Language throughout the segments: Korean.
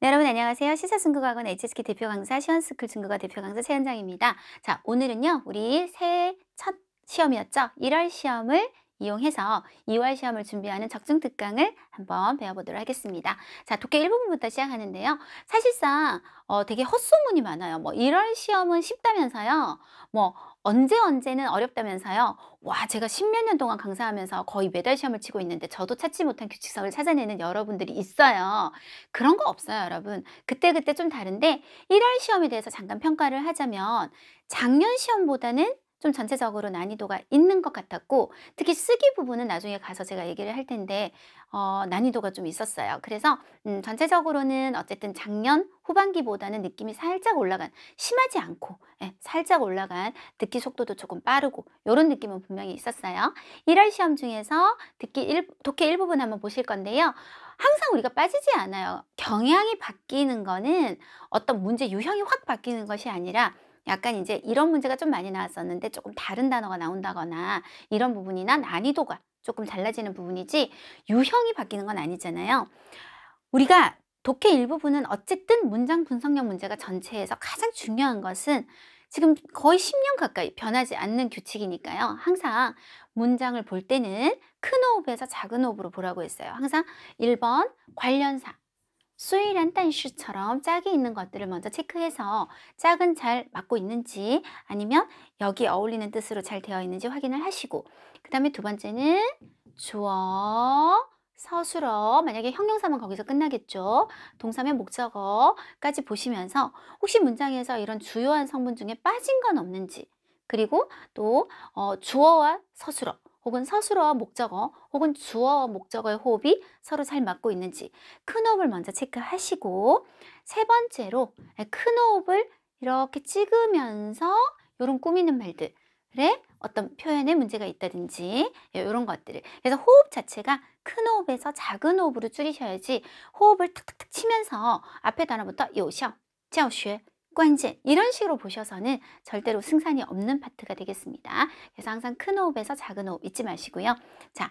여러분 안녕하세요. 시사승국학원 HSK 대표 강사 시원스쿨 중국어 대표 강사 최현정입니다. 자, 오늘은요. 우리 새해 첫 시험이었죠. 1월 시험을 이용해서 2월 시험을 준비하는 적중 특강을 한번 배워보도록 하겠습니다. 자, 독해 1부분부터 시작하는데요. 사실상 되게 헛소문이 많아요. 1월 시험은 쉽다면서요. 언제는 어렵다면서요. 와, 제가 십몇 년 동안 강사하면서 거의 매달 시험을 치고 있는데 저도 찾지 못한 규칙성을 찾아내는 여러분들이 있어요. 그런 거 없어요, 여러분. 그때그때 좀 다른데 1월 시험에 대해서 잠깐 평가를 하자면 작년 시험보다는 좀 전체적으로 난이도가 있는 것 같았고, 특히 쓰기 부분은 나중에 가서 제가 얘기를 할 텐데 난이도가 좀 있었어요. 그래서 전체적으로는 어쨌든 작년 후반기보다는 느낌이 살짝 올라간, 심하지 않고 살짝 올라간, 듣기 속도도 조금 빠르고 이런 느낌은 분명히 있었어요. 1월 시험 중에서 독해 일부분 한번 보실 건데요. 항상 우리가 빠지지 않아요. 경향이 바뀌는 거는 어떤 문제 유형이 확 바뀌는 것이 아니라 약간 이제 이런 문제가 좀 많이 나왔었는데 조금 다른 단어가 나온다거나 이런 부분이나 난이도가 조금 달라지는 부분이지 유형이 바뀌는 건 아니잖아요. 우리가 독해 일부분은 어쨌든 문장 분석력 문제가 전체에서 가장 중요한 것은 지금 거의 10년 가까이 변하지 않는 규칙이니까요. 항상 문장을 볼 때는 큰 호흡에서 작은 호흡으로 보라고 했어요. 항상 1번 관련사, 虽然 但是처럼 짝이 있는 것들을 먼저 체크해서 짝은 잘 맞고 있는지 아니면 여기 어울리는 뜻으로 잘 되어 있는지 확인을 하시고, 그 다음에 두 번째는 주어, 서술어, 만약에 형용사면 거기서 끝나겠죠. 동사면 목적어까지 보시면서 혹시 문장에서 이런 주요한 성분 중에 빠진 건 없는지, 그리고 또 주어와 서술어 혹은 서술어와 목적어 혹은 주어와 목적어의 호흡이 서로 잘 맞고 있는지 큰 호흡을 먼저 체크하시고, 세 번째로 큰 호흡을 이렇게 찍으면서 이런 꾸미는 말들에 어떤 표현에 문제가 있다든지 이런 것들을, 그래서 호흡 자체가 큰 호흡에서 작은 호흡으로 줄이셔야지 호흡을 탁탁탁 치면서 앞에 단어부터 요셔, 教学, 관键이런 식으로 보셔서는 절대로 승산이 없는 파트가 되겠습니다. 그래서 항상 큰 호흡에서 작은 호흡 잊지 마시고요. 자,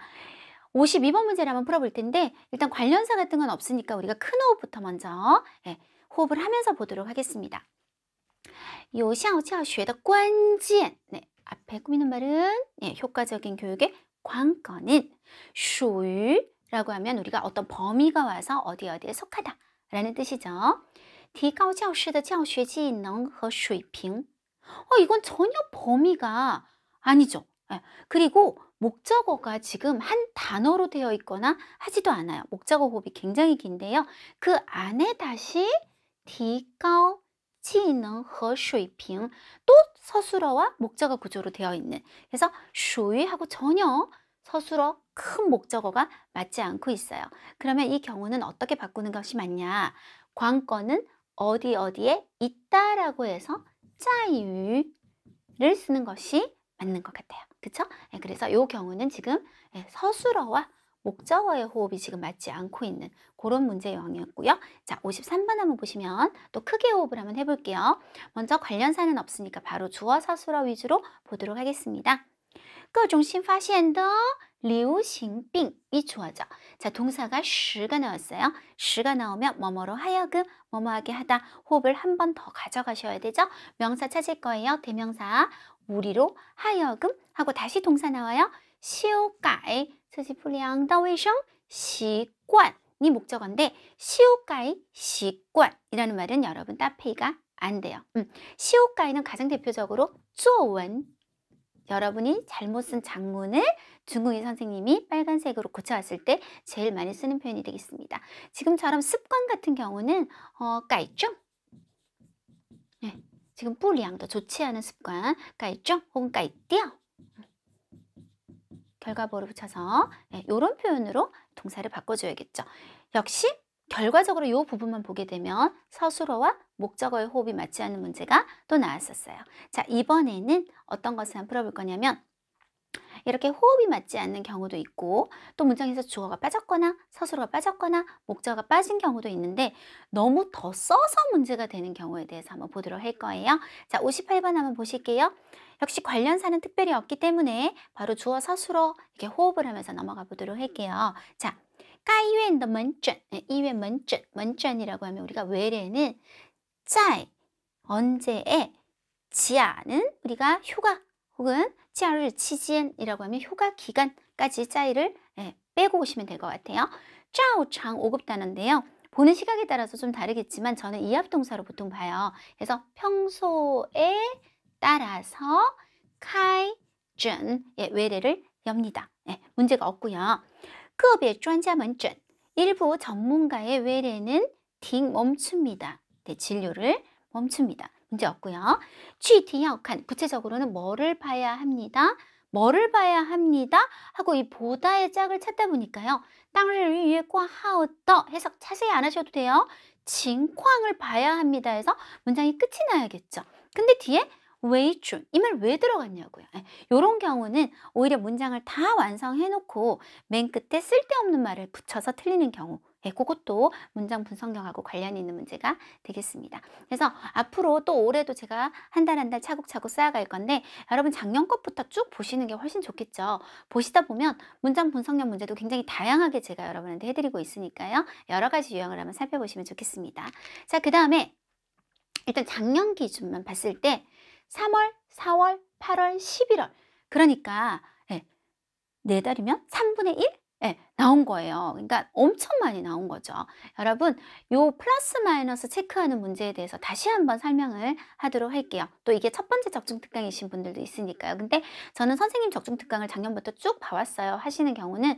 52번 문제를 한번 풀어볼 텐데 일단 관련사 같은 건 없으니까 우리가 큰 호흡부터 먼저 호흡을 하면서 보도록 하겠습니다. 有效教学的关键, 앞에 꾸미는 말은 효과적인 교육의 관건은 属于라고 하면 우리가 어떤 범위가 와서 어디에 속하다 라는 뜻이죠. 提高教师的教学技能和水平. 이건 전혀 범위가 아니죠. 그리고 목적어가 지금 한 단어로 되어 있거나 하지도 않아요. 목적어 호흡이 굉장히 긴데요. 그 안에 다시 提高技能和水平, 또 서술어와 목적어 구조로 되어 있는, 그래서 属于하고 전혀 서술어 큰 목적어가 맞지 않고 있어요. 그러면 이 경우는 어떻게 바꾸는 것이 맞냐? 관건은 어디에 있다라고 해서 在于를 쓰는 것이 맞는 것 같아요. 그쵸? 그래서 이 경우는 지금 서술어와 목적어의 호흡이 지금 맞지 않고 있는 그런 문제 유형이었고요. 자, 53번 한번 보시면 또 크게 호흡을 한번 해볼게요. 먼저 관련사는 없으니까 바로 주어 서술어 위주로 보도록 하겠습니다. 各种新发现的流行病이 주어죠. 자, 동사가 10가 나왔어요. 10가 나오면 뭐뭐로 하여금 뭐뭐하게 하다, 호흡을 한 번 더 가져가셔야 되죠. 명사 찾을 거예요. 대명사 우리로 하여금 하고 다시 동사 나와요. 修改自己不良的卫生习惯이 목적어인데 修改习惯이라는 말은 여러분 따페이가 안 돼요. 修改는 가장 대표적으로 作文, 여러분이 잘못 쓴 작문을 중국인 선생님이 빨간색으로 고쳐왔을 때 제일 많이 쓰는 표현이 되겠습니다. 지금처럼 습관 같은 경우는 改正, 지금 不良더 좋지 않은 습관, 改正 혹은 改掉, 결과보를 붙여서 이런 표현으로 동사를 바꿔줘야겠죠. 역시 결과적으로 이 부분만 보게 되면 서술어와 목적어의 호흡이 맞지 않는 문제가 또 나왔었어요. 자, 이번에는 어떤 것을 한번 풀어볼 거냐면 이렇게 호흡이 맞지 않는 경우도 있고, 또 문장에서 주어가 빠졌거나 서술어가 빠졌거나 목적어가 빠진 경우도 있는데 너무 더 써서 문제가 되는 경우에 대해서 한번 보도록 할 거예요. 자, 58번 한번 보실게요. 역시 관련사는 특별히 없기 때문에 바로 주어 서술어 이렇게 호흡을 하면서 넘어가 보도록 할게요. 자, 该院的门诊,医院门诊, 门诊이라고 하면 우리가 외래는 在 언제에, 假는 우리가 휴가 혹은 假日期间이라고 하면 휴가 기간까지 在를 빼고 오시면 될 것 같아요. 照常 5급 단어인데요. 보는 시각에 따라서 좀 다르겠지만 저는 이합동사로 보통 봐요. 그래서 평소에 따라서 开诊, 외래를 엽니다. 문제가 없고요. 个别专家门诊, 일부 전문가의 외래는 停 멈춥니다. 진료를 멈춥니다. 문제 없고요. 具体要看, 구체적으로는 뭐를 봐야 합니다. 뭐를 봐야 합니다 하고 이 보다의 짝을 찾다 보니까요. 当日预约挂号的 해석 자세히 안 하셔도 돼요. 情况을 봐야 합니다 해서 문장이 끝이 나야겠죠. 근데 뒤에 为主, 이 말 왜 들어갔냐고요. 이런 경우는 오히려 문장을 다 완성해놓고 맨 끝에 쓸데없는 말을 붙여서 틀리는 경우, 그것도 문장 분석력하고 관련이 있는 문제가 되겠습니다. 그래서 앞으로 또 올해도 제가 한 달 한 달 차곡차곡 쌓아갈 건데 여러분 작년 것부터 쭉 보시는 게 훨씬 좋겠죠. 보시다 보면 문장 분석력 문제도 굉장히 다양하게 제가 여러분한테 해드리고 있으니까요. 여러 가지 유형을 한번 살펴보시면 좋겠습니다. 자, 그 다음에 일단 작년 기준만 봤을 때 3월, 4월, 8월, 11월 그러니까 4달이면 3분의 1? 나온 거예요. 그러니까 엄청 많이 나온 거죠. 여러분, 요 플러스 마이너스 체크하는 문제에 대해서 다시 한번 설명을 하도록 할게요. 또 이게 첫 번째 적중특강이신 분들도 있으니까요. 근데 저는 선생님 적중특강을 작년부터 쭉 봐왔어요. 하시는 경우는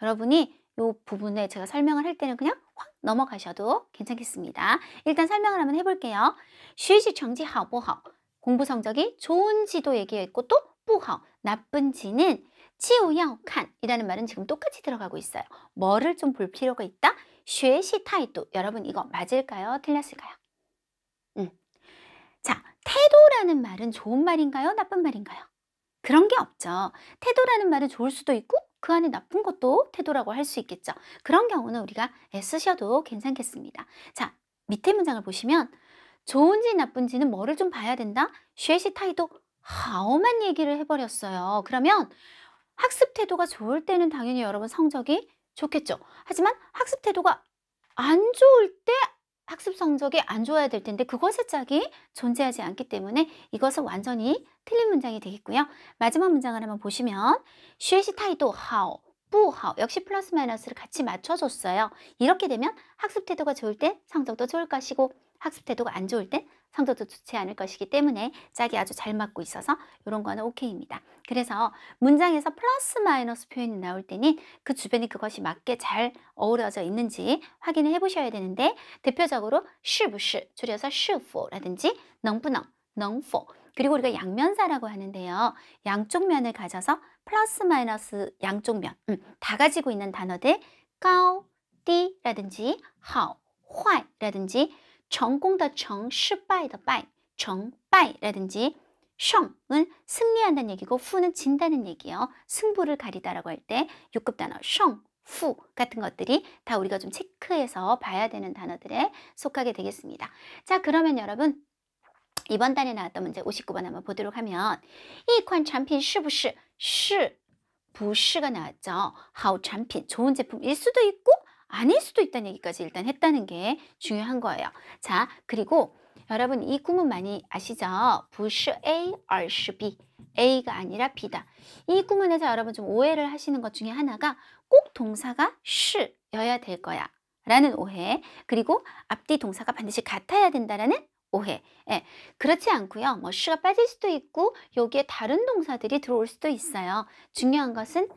여러분이 요 부분에 제가 설명을 할 때는 그냥 확 넘어가셔도 괜찮겠습니다. 일단 설명을 한번 해볼게요. 学习成绩好不好? 공부 성적이 좋은지도 얘기했고 또 不好, 나쁜지는 就要看 이라는 말은 지금 똑같이 들어가고 있어요. 뭐를 좀 볼 필요가 있다? 学习态度. 여러분 이거 맞을까요? 틀렸을까요? 자, 태도라는 말은 좋은 말인가요? 나쁜 말인가요? 그런 게 없죠. 태도라는 말은 좋을 수도 있고 그 안에 나쁜 것도 태도라고 할 수 있겠죠. 그런 경우는 우리가 쓰셔도 괜찮겠습니다. 자, 밑에 문장을 보시면 좋은지 나쁜지는 뭐를 좀 봐야 된다? 学习态度 하오만 얘기를 해버렸어요. 그러면 학습 태도가 좋을 때는 당연히 여러분 성적이 좋겠죠. 하지만 학습 태도가 안 좋을 때 학습 성적이 안 좋아야 될 텐데 그것의 짝이 존재하지 않기 때문에 이것은 완전히 틀린 문장이 되겠고요. 마지막 문장을 한번 보시면 学习态度好不好 역시 플러스 마이너스를 같이 맞춰줬어요. 이렇게 되면 학습 태도가 좋을 때 성적도 좋을 것이고 학습 태도가 안 좋을 때 성적도 좋지 않을 것이기 때문에 짝이 아주 잘 맞고 있어서 이런 거는 오케이입니다. 그래서 문장에서 플러스 마이너스 표현이 나올 때는 그 주변에 그것이 맞게 잘 어우러져 있는지 확인을 해보셔야 되는데 대표적으로 是不是 줄여서 是否라든지 能不能 能否 그리고 우리가 양면사라고 하는데요. 양쪽 면을 가져서 플러스 마이너스 양쪽 면 다 가지고 있는 단어들 高, 低 라든지 好, 坏 라든지 成功的成, 失败的败, 成败 라든지 胜은 승리한다는 얘기고 후는 진다는 얘기예요. 승부를 가리다라고 할 때 6급 단어 胜, 후 같은 것들이 다 우리가 좀 체크해서 봐야 되는 단어들에 속하게 되겠습니다. 자, 그러면 여러분 이번 달에 나왔던 문제 59번 한번 보도록 하면 一款产品是不是是不是가 나왔죠. 好产品 좋은 제품일 수도 있고 아닐 수도 있다는 얘기까지 일단 했다는 게 중요한 거예요. 자, 그리고 여러분 이 구문 많이 아시죠? 不是 A, 而是B. A가 아니라 B다. 이 구문에서 여러분 좀 오해를 하시는 것 중에 하나가 꼭 동사가 시여야 될 거야 라는 오해, 그리고 앞뒤 동사가 반드시 같아야 된다라는 오해. 그렇지 않고요. 뭐 시가 빠질 수도 있고 여기에 다른 동사들이 들어올 수도 있어요. 중요한 것은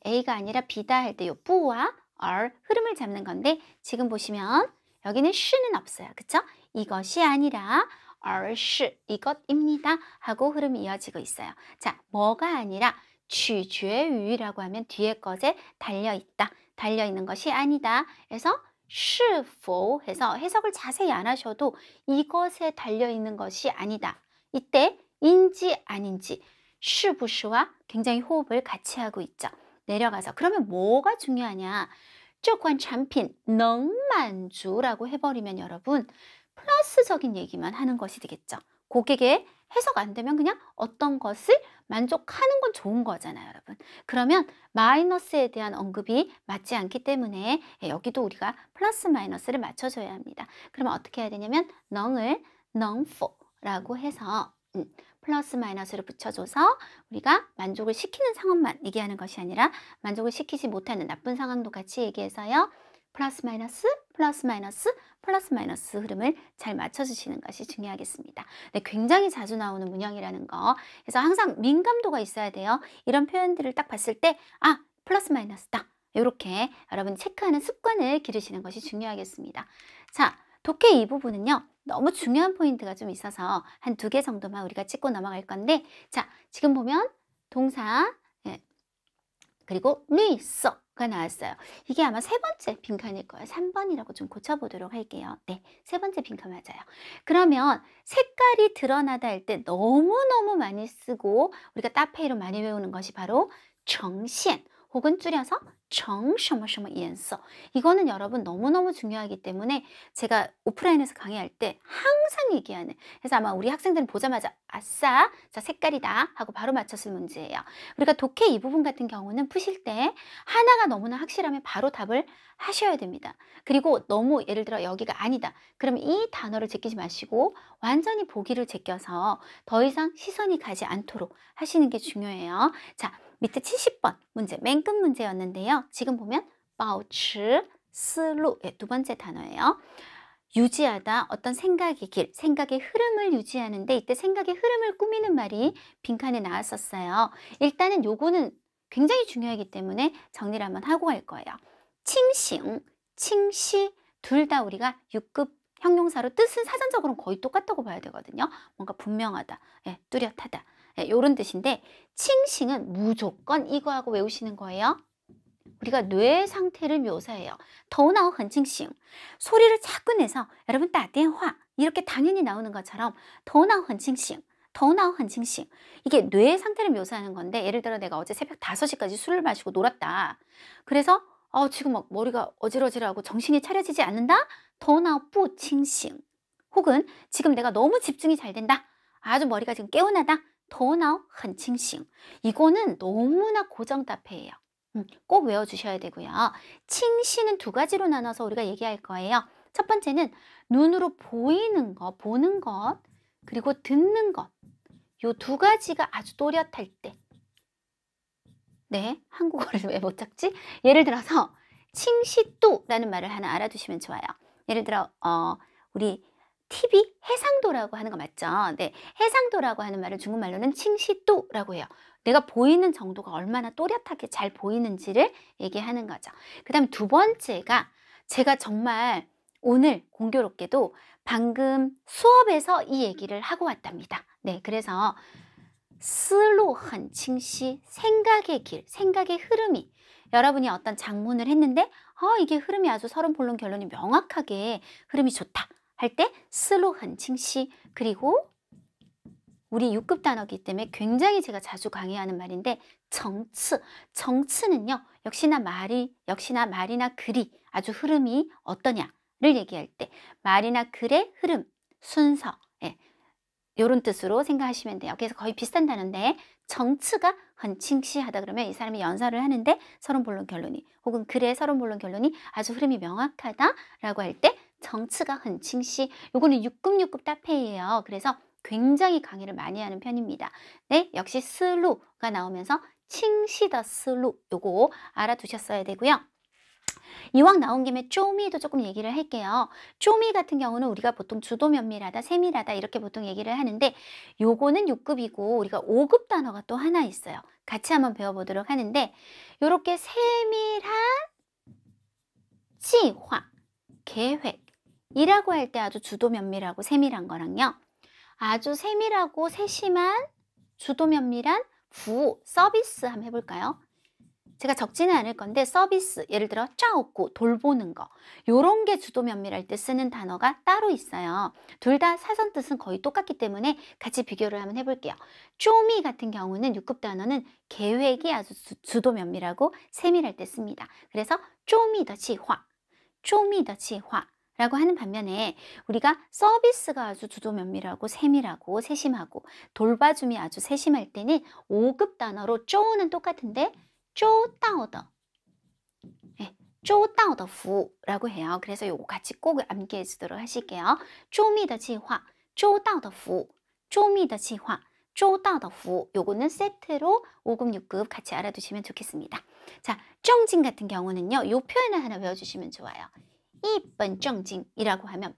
A가 아니라 B다 할 때 요 뿌와 R 흐름을 잡는 건데 지금 보시면 여기는 시는 없어요. 그쵸? 이것이 아니라 R 시 이것입니다 하고 흐름이 이어지고 있어요. 자, 뭐가 아니라 取决于라고 하면 뒤에 것에 달려있다. 달려있는 것이 아니다. 그래서 是否해서 해석을 자세히 안 하셔도 이것에 달려있는 것이 아니다. 이때 인지 아닌지 是不是와 굉장히 호흡을 같이 하고 있죠. 내려가서 그러면 뭐가 중요하냐? 这款产品能满足라고 해버리면 여러분 플러스적인 얘기만 하는 것이 되겠죠. 고객의 해석 안 되면 그냥 어떤 것을 만족하는 건 좋은 거잖아요, 여러분. 그러면 마이너스에 대한 언급이 맞지 않기 때문에 여기도 우리가 플러스 마이너스를 맞춰줘야 합니다. 그러면 어떻게 해야 되냐면 넝을 넝포라고 해서 플러스 마이너스를 붙여줘서 우리가 만족을 시키는 상황만 얘기하는 것이 아니라 만족을 시키지 못하는 나쁜 상황도 같이 얘기해서요. 플러스 마이너스, 플러스 마이너스, 플러스 마이너스 흐름을 잘 맞춰주시는 것이 중요하겠습니다. 네, 굉장히 자주 나오는 문형이라는 거. 그래서 항상 민감도가 있어야 돼요. 이런 표현들을 딱 봤을 때 플러스 마이너스다. 이렇게 여러분이 체크하는 습관을 기르시는 것이 중요하겠습니다. 자, 독해 이 부분은요. 너무 중요한 포인트가 좀 있어서 한 2개 정도만 우리가 짚고 넘어갈 건데, 자, 지금 보면 동사 그리고绿色가 나왔어요. 이게 아마 3번째 빈칸일 거예요. 3번이라고 좀 고쳐보도록 할게요. 네, 3번째 빈칸 맞아요. 그러면 색깔이 드러나다 할 때 너무너무 많이 쓰고 우리가 따페이로 많이 외우는 것이 바로 정시엔 혹은 줄여서 정셔머셔머颜色. 이거는 여러분 너무너무 중요하기 때문에 제가 오프라인에서 강의할 때 항상 얘기하는, 그래서 아마 우리 학생들은 보자마자 아싸, 자 색깔이다 하고 바로 맞췄을 문제예요. 우리가 독해 이 부분 같은 경우는 푸실 때 하나가 너무나 확실하면 바로 답을 하셔야 됩니다. 그리고 너무 예를 들어 여기가 아니다. 그러면 이 단어를 제끼지 마시고 완전히 보기를 제껴서 더 이상 시선이 가지 않도록 하시는 게 중요해요. 자, 밑에 70번 문제, 맨 끝 문제였는데요. 지금 보면 保持思路, 2번째 단어예요. 유지하다, 어떤 생각의 길, 생각의 흐름을 유지하는데 이때 생각의 흐름을 꾸미는 말이 빈칸에 나왔었어요. 일단은 요거는 굉장히 중요하기 때문에 정리를 한번 하고 갈 거예요. 칭싱, 칭시 둘 다 우리가 6급 형용사로 뜻은 사전적으로는 거의 똑같다고 봐야 되거든요. 뭔가 분명하다, 뚜렷하다, 이런 뜻인데 칭싱은 무조건 이거하고 외우시는 거예요. 우리가 뇌 상태를 묘사해요. 头脑很清醒. 소리를 자꾸 내서 여러분 따电话 이렇게 당연히 나오는 것처럼 头脑很清醒, 头脑很清醒. 이게 뇌 상태를 묘사하는 건데 예를 들어 내가 어제 새벽 5시까지 술을 마시고 놀았다. 그래서 지금 막 머리가 어지러지하고 정신이 차려지지 않는다? 头脑不清醒. 혹은 지금 내가 너무 집중이 잘 된다. 아주 머리가 지금 개운하다. 头脑很清醒. 이거는 너무나 고정 따페예요. 꼭 외워주셔야 되고요. 칭시는 2가지로 나눠서 우리가 얘기할 거예요. 첫 번째는 눈으로 보이는 것, 보는 것, 그리고 듣는 것. 요 2가지가 아주 또렷할 때. 네, 한국어를 왜 못 찾지? 예를 들어서 칭시도라는 말을 하나 알아두시면 좋아요. 예를 들어 우리 TV 해상도라고 하는 거 맞죠? 네, 해상도라고 하는 말을 중국말로는 칭시도라고 해요. 내가 보이는 정도가 얼마나 또렷하게 잘 보이는지를 얘기하는 거죠. 그 다음에 2번째가 제가 정말 오늘 공교롭게도 방금 수업에서 이 얘기를 하고 왔답니다. 네, 그래서 思路很清晰, 생각의 길, 생각의 흐름이, 여러분이 어떤 작문을 했는데 이게 흐름이 아주 서론 본론 결론이 명확하게 흐름이 좋다 할 때 思路很清晰. 그리고 우리 6급 단어이기 때문에 굉장히 제가 자주 강의하는 말인데 정치, 정치는요 역시나 말이나 글이 아주 흐름이 어떠냐를 얘기할 때 말이나 글의 흐름, 순서, 이런 뜻으로 생각하시면 돼요. 그래서 거의 비슷한 단어인데 정치가 헌칭시하다 그러면 이 사람이 연설을 하는데 서론 본론 결론이 혹은 글의 서론 본론 결론이 아주 흐름이 명확하다라고 할 때 정치가 헌칭시. 요거는 6급 따페이예요. 그래서 굉장히 강의를 많이 하는 편입니다. 네, 역시 스루가 나오면서 칭시더 스루 요거 알아두셨어야 되고요. 이왕 나온 김에 쪼미도 조금 얘기를 할게요. 쪼미 같은 경우는 우리가 보통 주도 면밀하다, 세밀하다 이렇게 보통 얘기를 하는데 요거는 6급이고 우리가 5급 단어가 또 하나 있어요. 같이 한번 배워보도록 하는데 요렇게 세밀한 지화, 계획이라고 할 때 아주 주도 면밀하고 세밀한 거랑요. 아주 세밀하고 세심한 주도 면밀한 부호, 서비스 한번 해볼까요? 제가 적지는 않을 건데 서비스, 예를 들어 짜오고 돌보는 거 요런 게 주도 면밀할 때 쓰는 단어가 따로 있어요. 둘 다 사전 뜻은 거의 똑같기 때문에 같이 비교를 한번 해볼게요. 쪼미 같은 경우는 6급 단어는 계획이 아주 주도 면밀하고 세밀할 때 씁니다. 그래서 쪼미 더 치화, 쪼미 더 치화 라고 하는 반면에 우리가 서비스가 아주 주도 면밀하고 세밀하고 세심하고 돌봐줌이 아주 세심할 때는 5급 단어로 쪼는 똑같은데 쪼다오더, 네, 쪼다오더 후라고 해요. 그래서 요거 같이 꼭 암기해 주도록 하실게요. 쪼미더 지화, 쪼다오더 후, 쪼미더 지화, 쪼다오더 후. 요거는 세트로 5급, 6급 같이 알아두시면 좋겠습니다. 자, 정진 같은 경우는요. 요 표현을 하나 외워주시면 좋아요. 이번 정징이라고 하면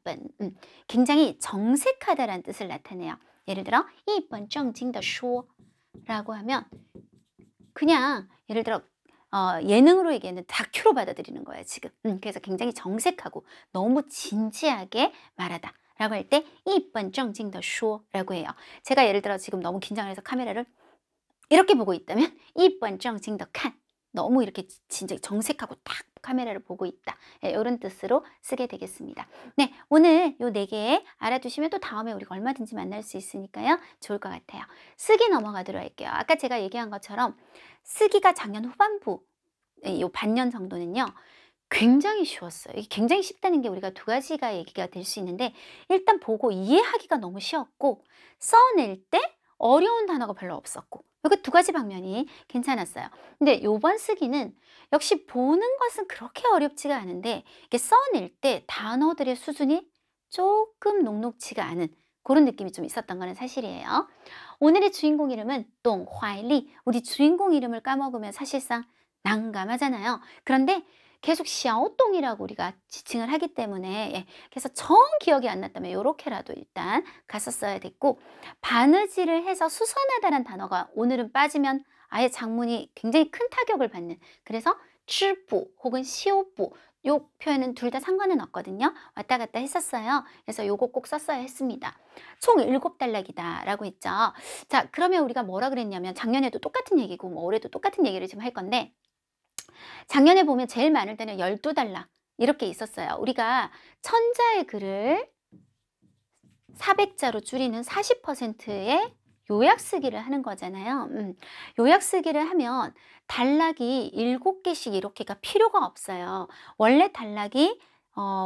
굉장히 정색하다라는 뜻을 나타내요. 예를 들어 이번 정징 더 쇼라고 하면 그냥 예를 들어 예능으로 얘기하는 다큐로 받아들이는 거예요 지금. 그래서 굉장히 정색하고 너무 진지하게 말하다 라고 할 때 이번 정징 더 쇼라고 해요. 제가 예를 들어 지금 너무 긴장을 해서 카메라를 이렇게 보고 있다면 이번 정징 더 칸, 너무 이렇게 진짜 정색하고 딱 카메라를 보고 있다. 네, 이런 뜻으로 쓰게 되겠습니다. 네, 오늘 요 4개 알아두시면 또 다음에 우리가 얼마든지 만날 수 있으니까요. 좋을 것 같아요. 쓰기 넘어가도록 할게요. 아까 제가 얘기한 것처럼 쓰기가 작년 후반부 요 반년 정도는요. 굉장히 쉬웠어요. 이게 굉장히 쉽다는 게 우리가 2가지가 얘기가 될 수 있는데 일단 보고 이해하기가 너무 쉬웠고 써낼 때 어려운 단어가 별로 없었고 이거 2가지 방면이 괜찮았어요. 근데 요번 쓰기는 역시 보는 것은 그렇게 어렵지가 않은데 이게 써낼 때 단어들의 수준이 조금 녹록지가 않은 그런 느낌이 좀 있었던 거는 사실이에요. 오늘의 주인공 이름은 동화일리. 우리 주인공 이름을 까먹으면 사실상 난감하잖아요. 그런데 계속 샤오똥이라고 우리가 지칭을 하기 때문에 예, 그래서 정 기억이 안 났다면 요렇게라도 일단 갔었어야 됐고 바느질을 해서 수선하다는 단어가 오늘은 빠지면 아예 작문이 굉장히 큰 타격을 받는, 그래서 쯔부 혹은 시오부 요 표현은 둘 다 상관은 없거든요. 왔다 갔다 했었어요. 그래서 요거 꼭 썼어야 했습니다. 총 7단락이다 라고 했죠. 자, 그러면 우리가 뭐라 그랬냐면 작년에도 똑같은 얘기고 뭐 올해도 똑같은 얘기를 지금 할 건데 작년에 보면 제일 많을 때는 12단락 이렇게 있었어요. 우리가 천자의 글을 400자로 줄이는 40%의 요약 쓰기를 하는 거잖아요. 요약 쓰기를 하면 단락이 7개씩 이렇게가 필요가 없어요. 원래 단락이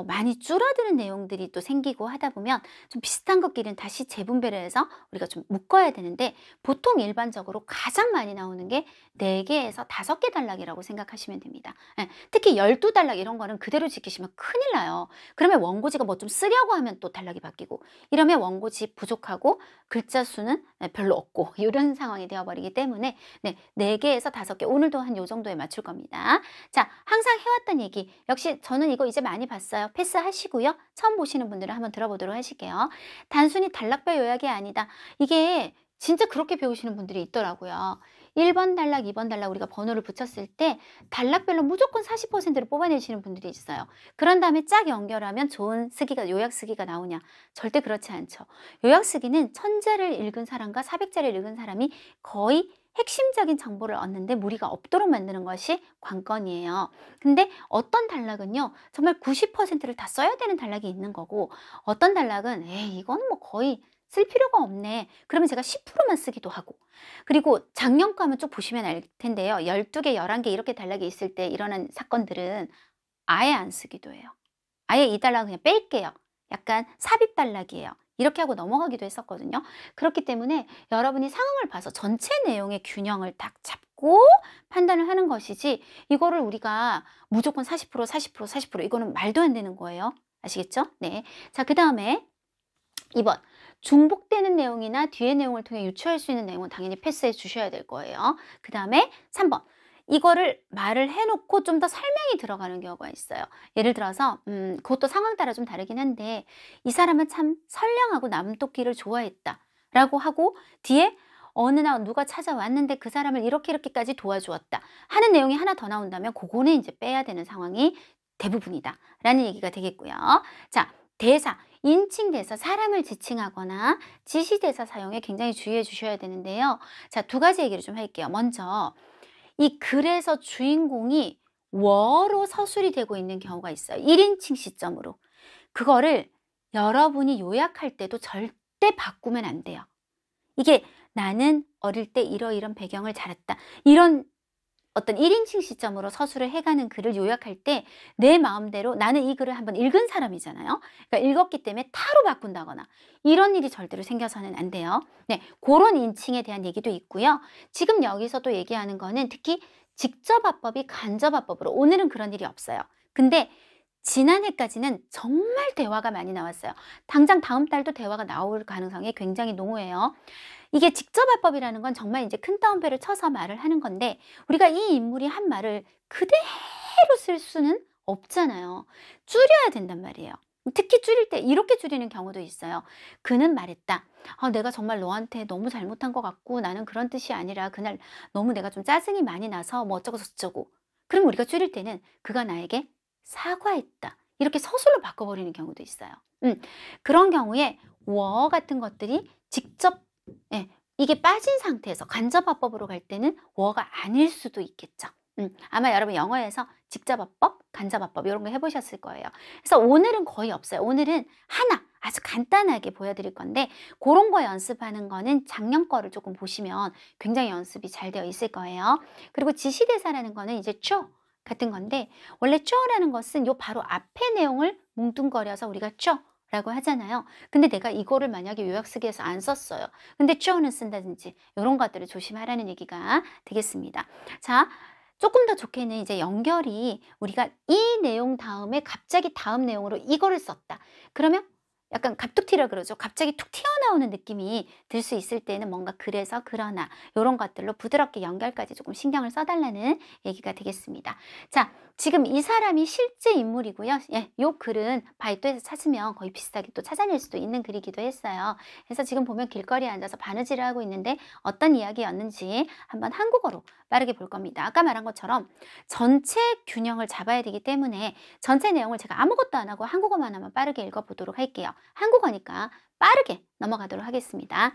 많이 줄어드는 내용들이 또 생기고 하다 보면 좀 비슷한 것끼리는 다시 재분배를 해서 우리가 좀 묶어야 되는데 보통 일반적으로 가장 많이 나오는 게 4개에서 5개 단락이라고 생각하시면 됩니다. 예, 특히 12단락 이런 거는 그대로 지키시면 큰일 나요. 그러면 원고지가 뭐 좀 쓰려고 하면 또 단락이 바뀌고 이러면 원고지 부족하고 글자 수는 별로 없고 이런 상황이 되어버리기 때문에 네, 4개에서 5개 오늘도 한 요 정도에 맞출 겁니다. 자, 항상 해왔던 얘기 역시 저는 이거 이제 많이 봤어요. 패스하시고요. 처음 보시는 분들은 한번 들어보도록 하실게요. 단순히 단락별 요약이 아니다. 이게 진짜 그렇게 배우시는 분들이 있더라고요. 1번 단락, 2번 단락 우리가 번호를 붙였을 때 단락별로 무조건 40%를 뽑아내시는 분들이 있어요. 그런 다음에 쫙 연결하면 좋은 쓰기가, 요약 쓰기가 나오냐? 절대 그렇지 않죠. 요약 쓰기는 1000자를 읽은 사람과 400자를 읽은 사람이 거의 핵심적인 정보를 얻는데 무리가 없도록 만드는 것이 관건이에요. 근데 어떤 단락은요, 정말 90%를 다 써야 되는 단락이 있는 거고, 어떤 단락은 에이, 이거는 뭐 거의 쓸 필요가 없네. 그러면 제가 10%만 쓰기도 하고. 그리고 작년 거 한번 쭉 보시면 알 텐데요. 12개, 11개 이렇게 단락이 있을 때 일어난 사건들은 아예 안 쓰기도 해요. 아예 이 단락은 그냥 뺄게요. 약간 삽입 단락이에요. 이렇게 하고 넘어가기도 했었거든요. 그렇기 때문에 여러분이 상황을 봐서 전체 내용의 균형을 딱 잡고 판단을 하는 것이지 이거를 우리가 무조건 40%, 40%, 40% 이거는 말도 안 되는 거예요. 아시겠죠? 네. 자, 그 다음에 2번. 중복되는 내용이나 뒤의 내용을 통해 유추할 수 있는 내용은 당연히 패스해 주셔야 될 거예요. 그 다음에 3번. 이거를 말을 해놓고 좀 더 설명이 들어가는 경우가 있어요. 예를 들어서 그것도 상황 따라 좀 다르긴 한데 이 사람은 참 선량하고 남돕기를 좋아했다 라고 하고 뒤에 어느 날 누가 찾아왔는데 그 사람을 이렇게까지 도와주었다 하는 내용이 하나 더 나온다면 그거는 이제 빼야 되는 상황이 대부분이다 라는 얘기가 되겠고요. 자, 대사, 인칭 대사, 사람을 지칭하거나 지시대사 사용에 굉장히 주의해 주셔야 되는데요. 자, 2가지 얘기를 좀 할게요. 먼저 이 글에서 주인공이 워로 서술이 되고 있는 경우가 있어요. 1인칭 시점으로. 그거를 여러분이 요약할 때도 절대 바꾸면 안 돼요. 이게 나는 어릴 때 이러이런 배경을 자랐다. 이런 어떤 1인칭 시점으로 서술을 해가는 글을 요약할 때 내 마음대로 나는 이 글을 한번 읽은 사람이잖아요. 그러니까 읽었기 때문에 타로 바꾼다거나 이런 일이 절대로 생겨서는 안 돼요. 네, 그런 인칭에 대한 얘기도 있고요. 지금 여기서 또 얘기하는 거는 특히 직접화법이 간접화법으로 오늘은 그런 일이 없어요. 근데 지난해까지는 정말 대화가 많이 나왔어요. 당장 다음 달도 대화가 나올 가능성이 굉장히 농후해요. 이게 직접화법이라는 건 정말 이제 큰 따옴표를 쳐서 말을 하는 건데 우리가 이 인물이 한 말을 그대로 쓸 수는 없잖아요. 줄여야 된단 말이에요. 특히 줄일 때 이렇게 줄이는 경우도 있어요. 그는 말했다. 내가 정말 너한테 너무 잘못한 것 같고 나는 그런 뜻이 아니라 그날 너무 내가 좀 짜증이 많이 나서 뭐 어쩌고 저쩌고. 그럼 우리가 줄일 때는 그가 나에게 사과했다. 이렇게 서술로 바꿔버리는 경우도 있어요. 그런 경우에 워 같은 것들이 직접 이게 빠진 상태에서 간접화법으로 갈 때는 워가 아닐 수도 있겠죠. 아마 여러분 영어에서 직접화법, 간접화법 이런 거 해보셨을 거예요. 그래서 오늘은 거의 없어요. 오늘은 하나 아주 간단하게 보여드릴 건데 그런 거 연습하는 거는 작년 거를 조금 보시면 굉장히 연습이 잘 되어 있을 거예요. 그리고 지시대사라는 거는 이제 쭈 같은 건데 원래 쭈라는 것은 요 바로 앞에 내용을 뭉뚱거려서 우리가 쭈 라고 하잖아요. 근데 내가 이거를 만약에 요약 쓰기에서 안 썼어요. 근데 쭈는 쓴다든지 이런 것들을 조심하라는 얘기가 되겠습니다. 자, 조금 더 좋게는 이제 연결이 우리가 이 내용 다음에 갑자기 다음 내용으로 이거를 썼다. 그러면 약간 갑툭튀라 그러죠. 갑자기 툭 튀어나오는 느낌이 들 수 있을 때는 뭔가 그래서 그러나 이런 것들로 부드럽게 연결까지 조금 신경을 써달라는 얘기가 되겠습니다. 자, 지금 이 사람이 실제 인물이고요. 예, 요 글은 바이토에서 찾으면 거의 비슷하게 또 찾아낼 수도 있는 글이기도 했어요. 그래서 지금 보면 길거리에 앉아서 바느질을 하고 있는데 어떤 이야기였는지 한번 한국어로 빠르게 볼 겁니다. 아까 말한 것처럼 전체 균형을 잡아야 되기 때문에 전체 내용을 제가 아무것도 안 하고 한국어만 한번 빠르게 읽어보도록 할게요. 한국어니까 빠르게 넘어가도록 하겠습니다.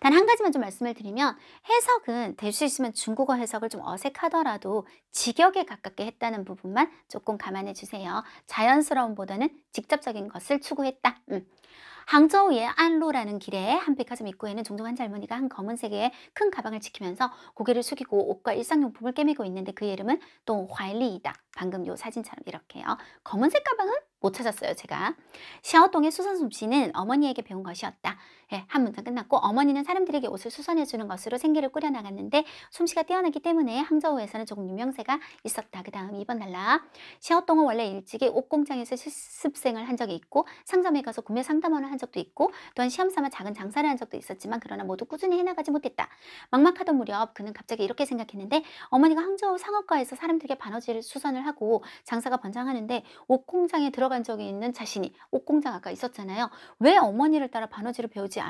단 한 가지만 좀 말씀을 드리면 해석은 될 수 있으면 중국어 해석을 좀 어색하더라도 직역에 가깝게 했다는 부분만 조금 감안해 주세요. 자연스러움보다는 직접적인 것을 추구했다. 항저우의 안로라는 길에 한 백화점 입구에는 종종 한 젊은이가 한 검은색의 큰 가방을 지키면서 고개를 숙이고 옷과 일상용품을 꿰매고 있는데 그 이름은 또 화일리이다. 방금 요 사진처럼 이렇게요. 검은색 가방은 못 찾았어요, 제가. 샤오동의 수선 솜씨는 어머니에게 배운 것이었다. 예, 한 문장 끝났고 어머니는 사람들에게 옷을 수선해주는 것으로 생계를 꾸려나갔는데 솜씨가 뛰어나기 때문에 항저우에서는 조금 유명세가 있었다. 그 다음 2번 달라. 샤오동은 원래 일찍이 옷 공장에서 실습생을 한 적이 있고 상점에 가서 구매 상담원을 한 적도 있고 또한 시험삼아 작은 장사를 한 적도 있었지만 그러나 모두 꾸준히 해나가지 못했다. 막막하던 무렵 그는 갑자기 이렇게 생각했는데 어머니가 항저우 상업가에서 사람들에게 바느질 수선을 하고 장사가 번창하는데 옷 공장에 들어간 적이 있는 자신이 옷 공장 아까 있었잖아요. 왜 어머니를 따라 바느질을 배우지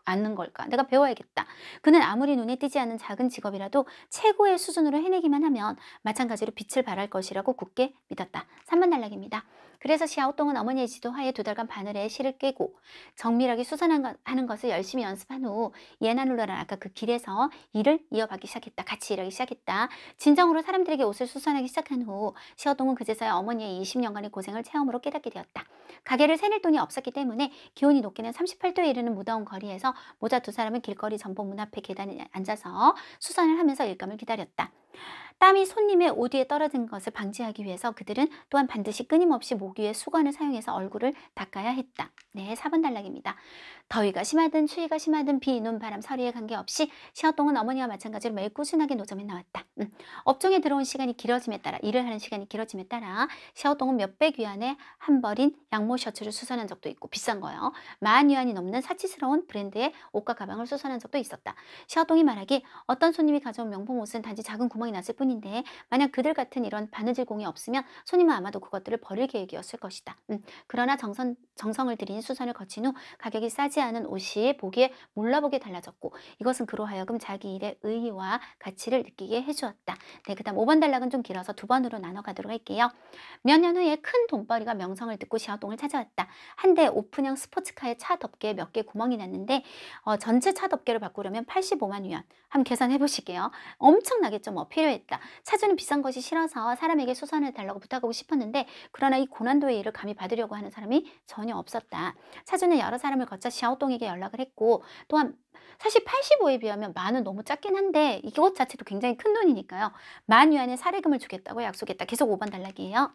않는 걸까? 내가 배워야겠다. 그는 아무리 눈에 띄지 않는 작은 직업이라도 최고의 수준으로 해내기만 하면 마찬가지로 빛을 발할 것이라고 굳게 믿었다. 3번 단락입니다. 그래서 샤오동은 어머니의 지도하에 2달간 바늘에 실을 꿰고 정밀하게 수선하는 것을 열심히 연습한 후 예나눌라란 아까 그 길에서 일을 이어가기 시작했다. 같이 일하기 시작했다. 진정으로 사람들에게 옷을 수선하기 시작한 후 샤오동은 그제서야 어머니의 20년간의 고생을 체험으로 깨닫게 되었다. 가게를 새낼 돈이 없었기 때문에 기온이 높게는 38도에 이르는 무더운 거리에서 모자 2사람은 길거리 전복 문 앞에 계단에 앉아서 수선을 하면서 일감을 기다렸다. 땀이 손님의 옷 위에 떨어진 것을 방지하기 위해서 그들은 또한 반드시 끊임없이 목 위에 수건을 사용해서 얼굴을 닦아야 했다. 네, 4번 단락입니다. 더위가 심하든 추위가 심하든 비, 눈, 바람, 서리에 관계없이 샤오동은 어머니와 마찬가지로 매일 꾸준하게 노점에 나왔다. 업종에 들어온 시간이 길어짐에 따라 일을 하는 시간이 길어짐에 따라 샤오동은 몇백 위안에 한 벌인 양모 셔츠를 수선한 적도 있고 비싼 거요. 10,000위안이 넘는 사치스러운 브랜드의 옷과 가방을 수선한 적도 있었다. 샤오동이 말하기 어떤 손님이 가져온 명품 옷은 단지 작은 구멍이 났을 뿐인데 만약 그들 같은 이런 바느질공이 없으면 손님은 아마도 그것들을 버릴 계획이었을 것이다. 그러나 정성을 들인 수선을 거친 후 가격이 싸지 않은 옷이 보기에 몰라보게 달라졌고 이것은 그로 하여금 자기 일의 의의와 가치를 느끼게 해주었다. 네, 그 다음 5번 단락은 좀 길어서 2번으로 나눠 가도록 할게요. 몇 년 후에 큰 돈벌이가 명성을 듣고 샤오동을 찾아왔다. 한 대 오픈형 스포츠카의 차 덮개에 몇 개 구멍이 났는데 전체 차 덮개를 바꾸려면 85만 위안. 한번 계산해 보실게요. 엄청나겠죠. 뭐 필요했다. 차주는 비싼 것이 싫어서 사람에게 수선해 달라고 부탁하고 싶었는데 그러나 이 고난도의 일을 감히 받으려고 하는 사람이 전혀 전혀 없었다. 차주는 여러 사람을 거쳐 샤오동에게 연락을 했고 또한 사실 85에 비하면 만은 너무 작긴 한데 이것 자체도 굉장히 큰 돈이니까요. 10,000위안의 사례금을 주겠다고 약속했다. 계속 5번 단락이에요.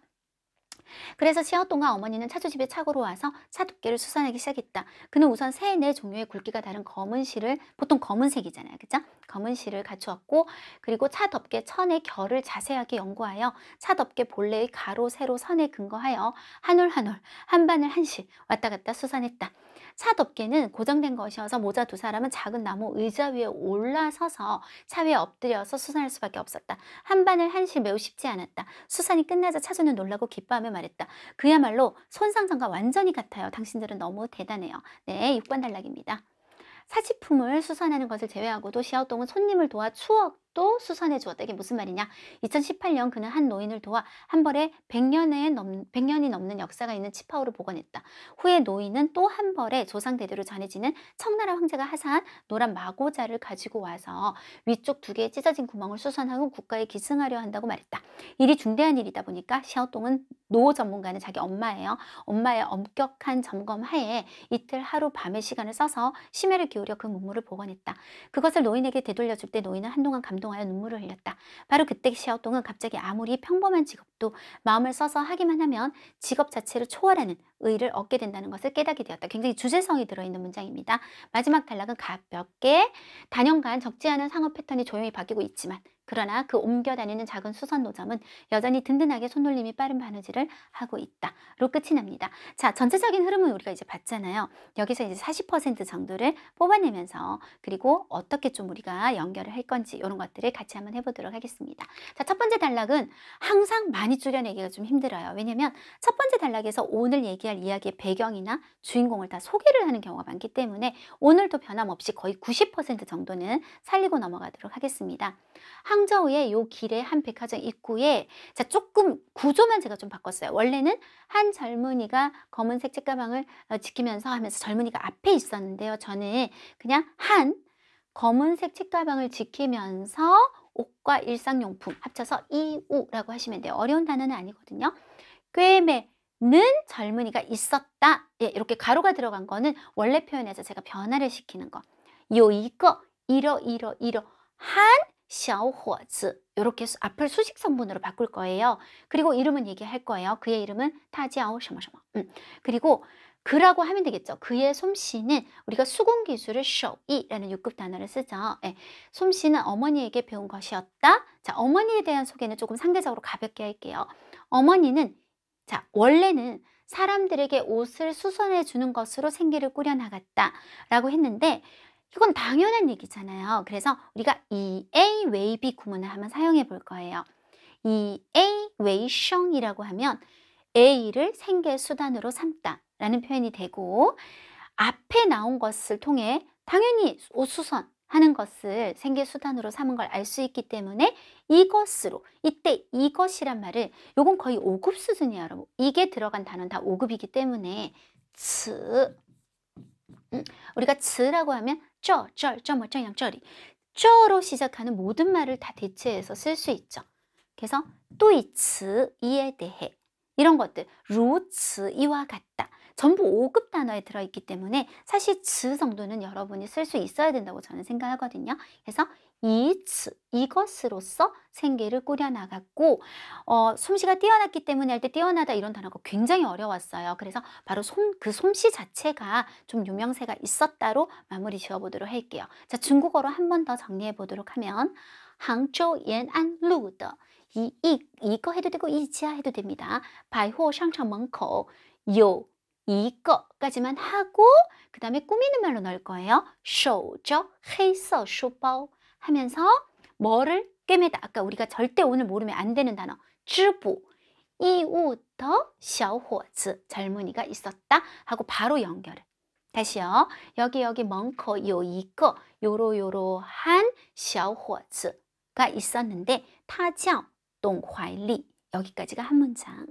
그래서 샤오동과 어머니는 차주 집에 착오로 와서 차 두께를 수선하기 시작했다. 그는 우선 3, 4 종류의 굵기가 다른 검은 실을, 보통 검은색이잖아요. 그죠? 검은 실을 갖추었고 그리고 차 덮개 천의 결을 자세하게 연구하여 차 덮개 본래의 가로, 세로, 선에 근거하여 한 올 한 올, 한 바늘 한 실 왔다 갔다 수선했다. 차 덮개는 고정된 것이어서 모자 2사람은 작은 나무 의자 위에 올라서서 차 위에 엎드려서 수선할 수밖에 없었다. 한 바늘 한 실 매우 쉽지 않았다. 수선이 끝나자 차주는 놀라고 기뻐하며 말했다. 그야말로 손상전과 완전히 같아요. 당신들은 너무 대단해요. 네, 6번 단락입니다. 사치품을 수선하는 것을 제외하고도 샤오동은 손님을 도와 추억도 수선해 주었다. 이게 무슨 말이냐? 2018년 그는 한 노인을 도와 한 벌에 100년이 넘는 역사가 있는 치파오를 복원했다. 후에 노인은 또 한 벌에 조상 대대로 전해지는 청나라 황제가 하사한 노란 마고자를 가지고 와서 위쪽 2개의 찢어진 구멍을 수선하고 국가에 기승하려 한다고 말했다. 일이 중대한 일이다 보니까 샤오동은 노 전문가는 자기 엄마예요. 엄마의 엄격한 점검 하에 이틀 하루 밤의 시간을 써서 심혈을 기울여 그 문물을 복원했다. 그것을 노인에게 되돌려줄 때 노인은 한동안 감동하여 눈물을 흘렸다. 바로 그때 샤오동은 갑자기 아무리 평범한 직업도 마음을 써서 하기만 하면 직업 자체를 초월하는 의의를 얻게 된다는 것을 깨닫게 되었다. 굉장히 주제성이 들어있는 문장입니다. 마지막 단락은 가볍게 단연간 적지 않은 상업 패턴이 조용히 바뀌고 있지만 그러나 그 옮겨 다니는 작은 수선 노점은 여전히 든든하게 손놀림이 빠른 바느질을 하고 있다. 로 끝이 납니다. 자, 전체적인 흐름은 우리가 이제 봤잖아요. 여기서 이제 40% 정도를 뽑아내면서 그리고 어떻게 좀 우리가 연결을 할 건지 이런 것들을 같이 한번 해보도록 하겠습니다. 자, 첫 번째 단락은 항상 많이 줄여내기가 좀 힘들어요. 왜냐면 첫 번째 단락에서 오늘 얘기할 이야기의 배경이나 주인공을 다 소개를 하는 경우가 많기 때문에 오늘도 변함없이 거의 90% 정도는 살리고 넘어가도록 하겠습니다. 항저우의 요 길의 한 백화점 입구에 자 조금 구조만 제가 좀 바꿨어요. 원래는 한 젊은이가 검은색 책가방을 지키면서 하면서 젊은이가 앞에 있었는데요. 저는 그냥 한 검은색 책가방을 지키면서 옷과 일상용품 합쳐서 이우라고 하시면 돼요. 어려운 단어는 아니거든요. 꿰매는 젊은이가 있었다. 예, 이렇게 가로가 들어간 거는 원래 표현에서 제가 변화를 시키는 거. 요 이거 이러한 小伙子 이렇게 앞을 수식 성분으로 바꿀 거예요. 그리고 이름은 얘기할 거예요. 그의 이름은 타지아오 셔머셔머. 그리고 그라고 하면 되겠죠. 그의 솜씨는 우리가 수공기술을 쇼이라는 6급 단어를 쓰죠. 네. 솜씨는 어머니에게 배운 것이었다. 자, 어머니에 대한 소개는 조금 상대적으로 가볍게 할게요. 어머니는 자 원래는 사람들에게 옷을 수선해 주는 것으로 생계를 꾸려나갔다 라고 했는데 이건 당연한 얘기잖아요. 그래서 우리가 이 A 웨이 B 구문을 한번 사용해 볼 거예요. 이 A 웨이 셩이라고 하면 A를 생계 수단으로 삼다 라는 표현이 되고 앞에 나온 것을 통해 당연히 옷 수선하는 것을 생계 수단으로 삼은 걸 알 수 있기 때문에 이것으로 이때 이것이란 말을 요건 거의 5급 수준이에요. 여러분. 이게 들어간 단어는 다 5급이기 때문에 츠 우리가 츠라고 하면 쩌로 시작하는 모든 말을 다 대체해서 쓸 수 있죠. 그래서 또이 츠 이에 대해 이런 것들 루츠 이와 같다. 전부 5급 단어에 들어있기 때문에 사실 츠 정도는 여러분이 쓸 수 있어야 된다고 저는 생각하거든요. 그래서 이것으로서 생계를 꾸려나갔고 솜씨가 뛰어났기 때문에 할 때 뛰어나다 이런 단어가 굉장히 어려웠어요. 그래서 바로 그 솜씨 자체가 좀 유명세가 있었다로 마무리 지어보도록 할게요. 자, 중국어로 한 번 더 정리해 보도록 하면 항저우延安路的 이거 해도 되고 이 지하 해도 됩니다. 百货商场门口有 이거까지만 하고 그 다음에 꾸미는 말로 넣을 거예요. 手着黑色书包 하면서 뭐를 꿰매다. 아까 우리가 절대 오늘 모르면 안 되는 단어. 织补 이우더 小伙子 젊은이가 있었다 하고 바로 연결을. 다시요. 여기 멍커 요 이거 요로요로한 小伙子가 있었는데 他叫董怀利 여기까지가 한 문장.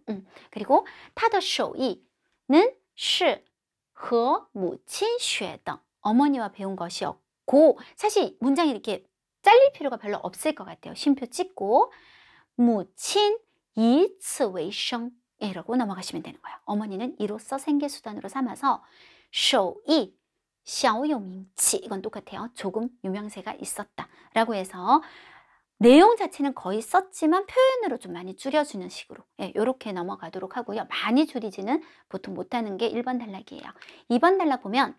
그리고 他的手艺는 是和母亲学的 어머니와 배운 것이었고 사실 문장이 이렇게 잘릴 필요가 별로 없을 것 같아요. 쉼표 찍고 母亲以此为生 이라고 넘어가시면 되는 거예요. 어머니는 이로써 생계수단으로 삼아서 手艺小有名气 이건 똑같아요. 조금 유명세가 있었다 라고 해서 내용 자체는 거의 썼지만 표현으로 좀 많이 줄여주는 식으로 이렇게 넘어가도록 하고요. 많이 줄이지는 보통 못하는 게 1번 단락이에요. 2번 단락 보면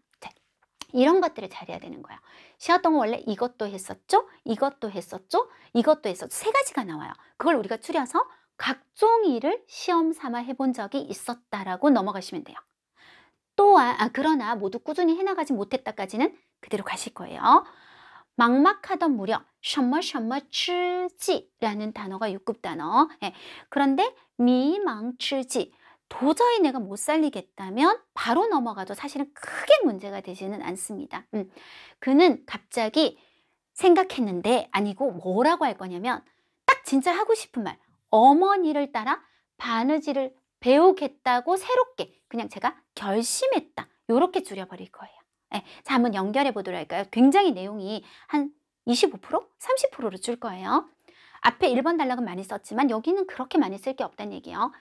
이런 것들을 잘해야 되는 거예요. 시어동은 원래 이것도 했었죠? 이것도 했었죠? 이것도 했었죠? 세 가지가 나와요. 그걸 우리가 줄여서 각종 일을 시험 삼아 해본 적이 있었다라고 넘어가시면 돼요. 또한 그러나 모두 꾸준히 해나가지 못했다까지는 그대로 가실 거예요. 막막하던 무렵 什么什么之际 라는 단어가 6급 단어. 그런데 迷茫之际 도저히 내가 못 살리겠다면 바로 넘어가도 사실은 크게 문제가 되지는 않습니다. 그는 갑자기 생각했는데 아니고 뭐라고 할 거냐면 딱 진짜 하고 싶은 말 어머니를 따라 바느질을 배우겠다고 새롭게 그냥 제가 결심했다. 요렇게 줄여버릴 거예요. 자, 한번 연결해 보도록 할까요? 굉장히 내용이 한 25%? 30%로 줄 거예요. 앞에 1번 단락은 많이 썼지만 여기는 그렇게 많이 쓸 게 없다는 얘기예요.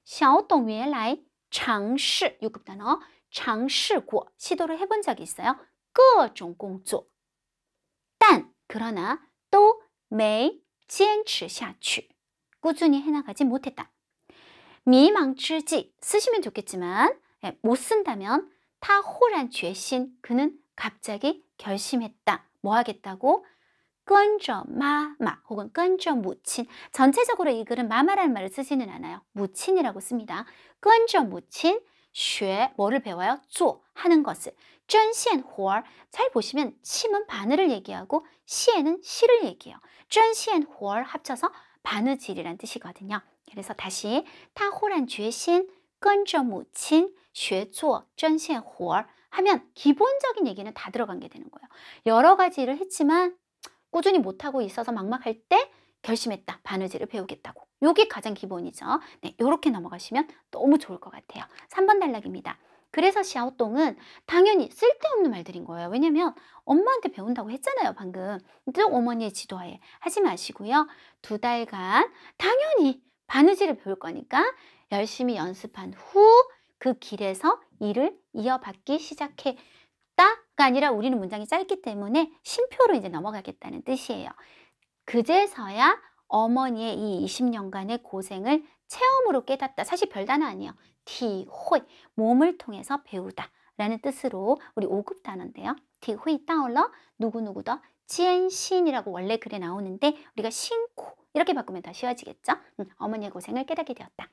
小董原来尝试 6급 단어 尝试过 시도를 해본 적이 있어요. 各种工作 但 그러나 또 没坚持下去 꾸준히 해나가지 못했다. 迷茫之际 쓰시면 좋겠지만 못 쓴다면 他忽然决心 그는 갑자기 결심했다. 뭐 하겠다고? 跟着妈妈 혹은 跟着母亲 전체적으로 이 글은 마마라는 말을 쓰지는 않아요. 무친이라고 씁니다. 跟着母亲学 뭐를 배워요? 做 하는 것을 针线活 잘 보시면 침은 바늘을 얘기하고 시에는 실을 얘기해요. 针线活 합쳐서 바느질이란 뜻이거든요. 그래서 다시 他忽然决心跟着母亲学做针线活 하면 기본적인 얘기는 다 들어간 게 되는 거예요. 여러 가지 일을 했지만 꾸준히 못하고 있어서 막막할 때 결심했다. 바느질을 배우겠다고. 요게 가장 기본이죠. 네, 요렇게 넘어가시면 너무 좋을 것 같아요. 3번 단락입니다. 그래서 샤오동은 당연히 쓸데없는 말들인 거예요. 왜냐면 엄마한테 배운다고 했잖아요. 방금. 또 어머니의 지도하에 하지 마시고요. 2달간 당연히 바느질을 배울 거니까 열심히 연습한 후 그 길에서 일을 이어받기 시작했다가 아니라 우리는 문장이 짧기 때문에 쉼표로 이제 넘어가겠다는 뜻이에요. 그제서야 어머니의 이 20년간의 고생을 체험으로 깨닫다. 사실 별단어 아니에요. 티회, 몸을 통해서 배우다 라는 뜻으로 우리 5급 단어인데요. 티회 따올러 누구누구더 지엔신이라고 원래 글에 나오는데 우리가 신고 이렇게 바꾸면 더 쉬워지겠죠? 어머니의 고생을 깨닫게 되었다.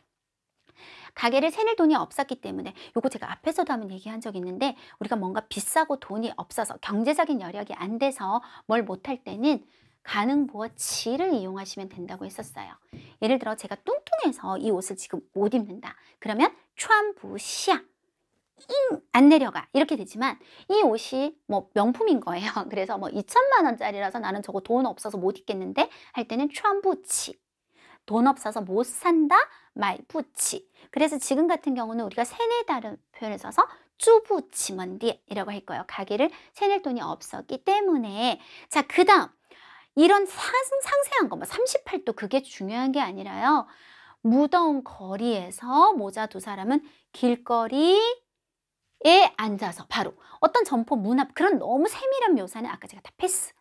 가게를 세낼 돈이 없었기 때문에 요거 제가 앞에서도 한번 얘기한 적이 있는데 우리가 뭔가 비싸고 돈이 없어서 경제적인 여력이 안 돼서 뭘 못할 때는 가능보어 지를 이용하시면 된다고 했었어요. 예를 들어 제가 뚱뚱해서 이 옷을 지금 못 입는다. 그러면穿不下안 내려가 이렇게 되지만 이 옷이 뭐 명품인 거예요. 그래서 뭐 2천만 원짜리라서 나는 저거 돈 없어서 못 입겠는데 할 때는 穿不起 돈 없어서 못 산다, 말부치. 그래서 지금 같은 경우는 우리가 세내다는 표현을 써서 쭈부치먼디이라고 할 거예요. 가게를 세낼 돈이 없었기 때문에. 자, 그 다음 이런 상세한 거, 뭐 38도 그게 중요한 게 아니라요. 무더운 거리에서 모자 두 사람은 길거리에 앉아서 바로 어떤 점포 문 앞 그런 너무 세밀한 묘사는 아까 제가 다 패스.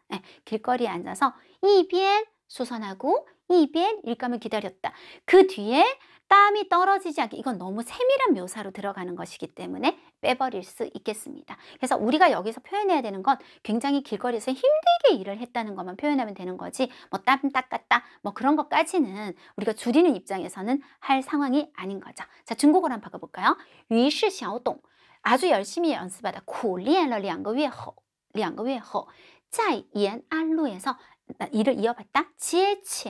길거리에 앉아서 이비엔 수선하고 이비엔 일감을 기다렸다. 그 뒤에 땀이 떨어지지 않게 이건 너무 세밀한 묘사로 들어가는 것이기 때문에 빼버릴 수 있겠습니다. 그래서 우리가 여기서 표현해야 되는 건 굉장히 길거리에서 힘들게 일을 했다는 것만 표현하면 되는 거지 뭐 땀 닦았다 뭐 그런 것까지는 우리가 줄이는 입장에서는 할 상황이 아닌 거죠. 자, 중국어로 한번 바꿔볼까요? 于是小董 아주 열심히 연습하다 苦练了2个月后2个月后在延安路에서 일을 이어봤다. 接起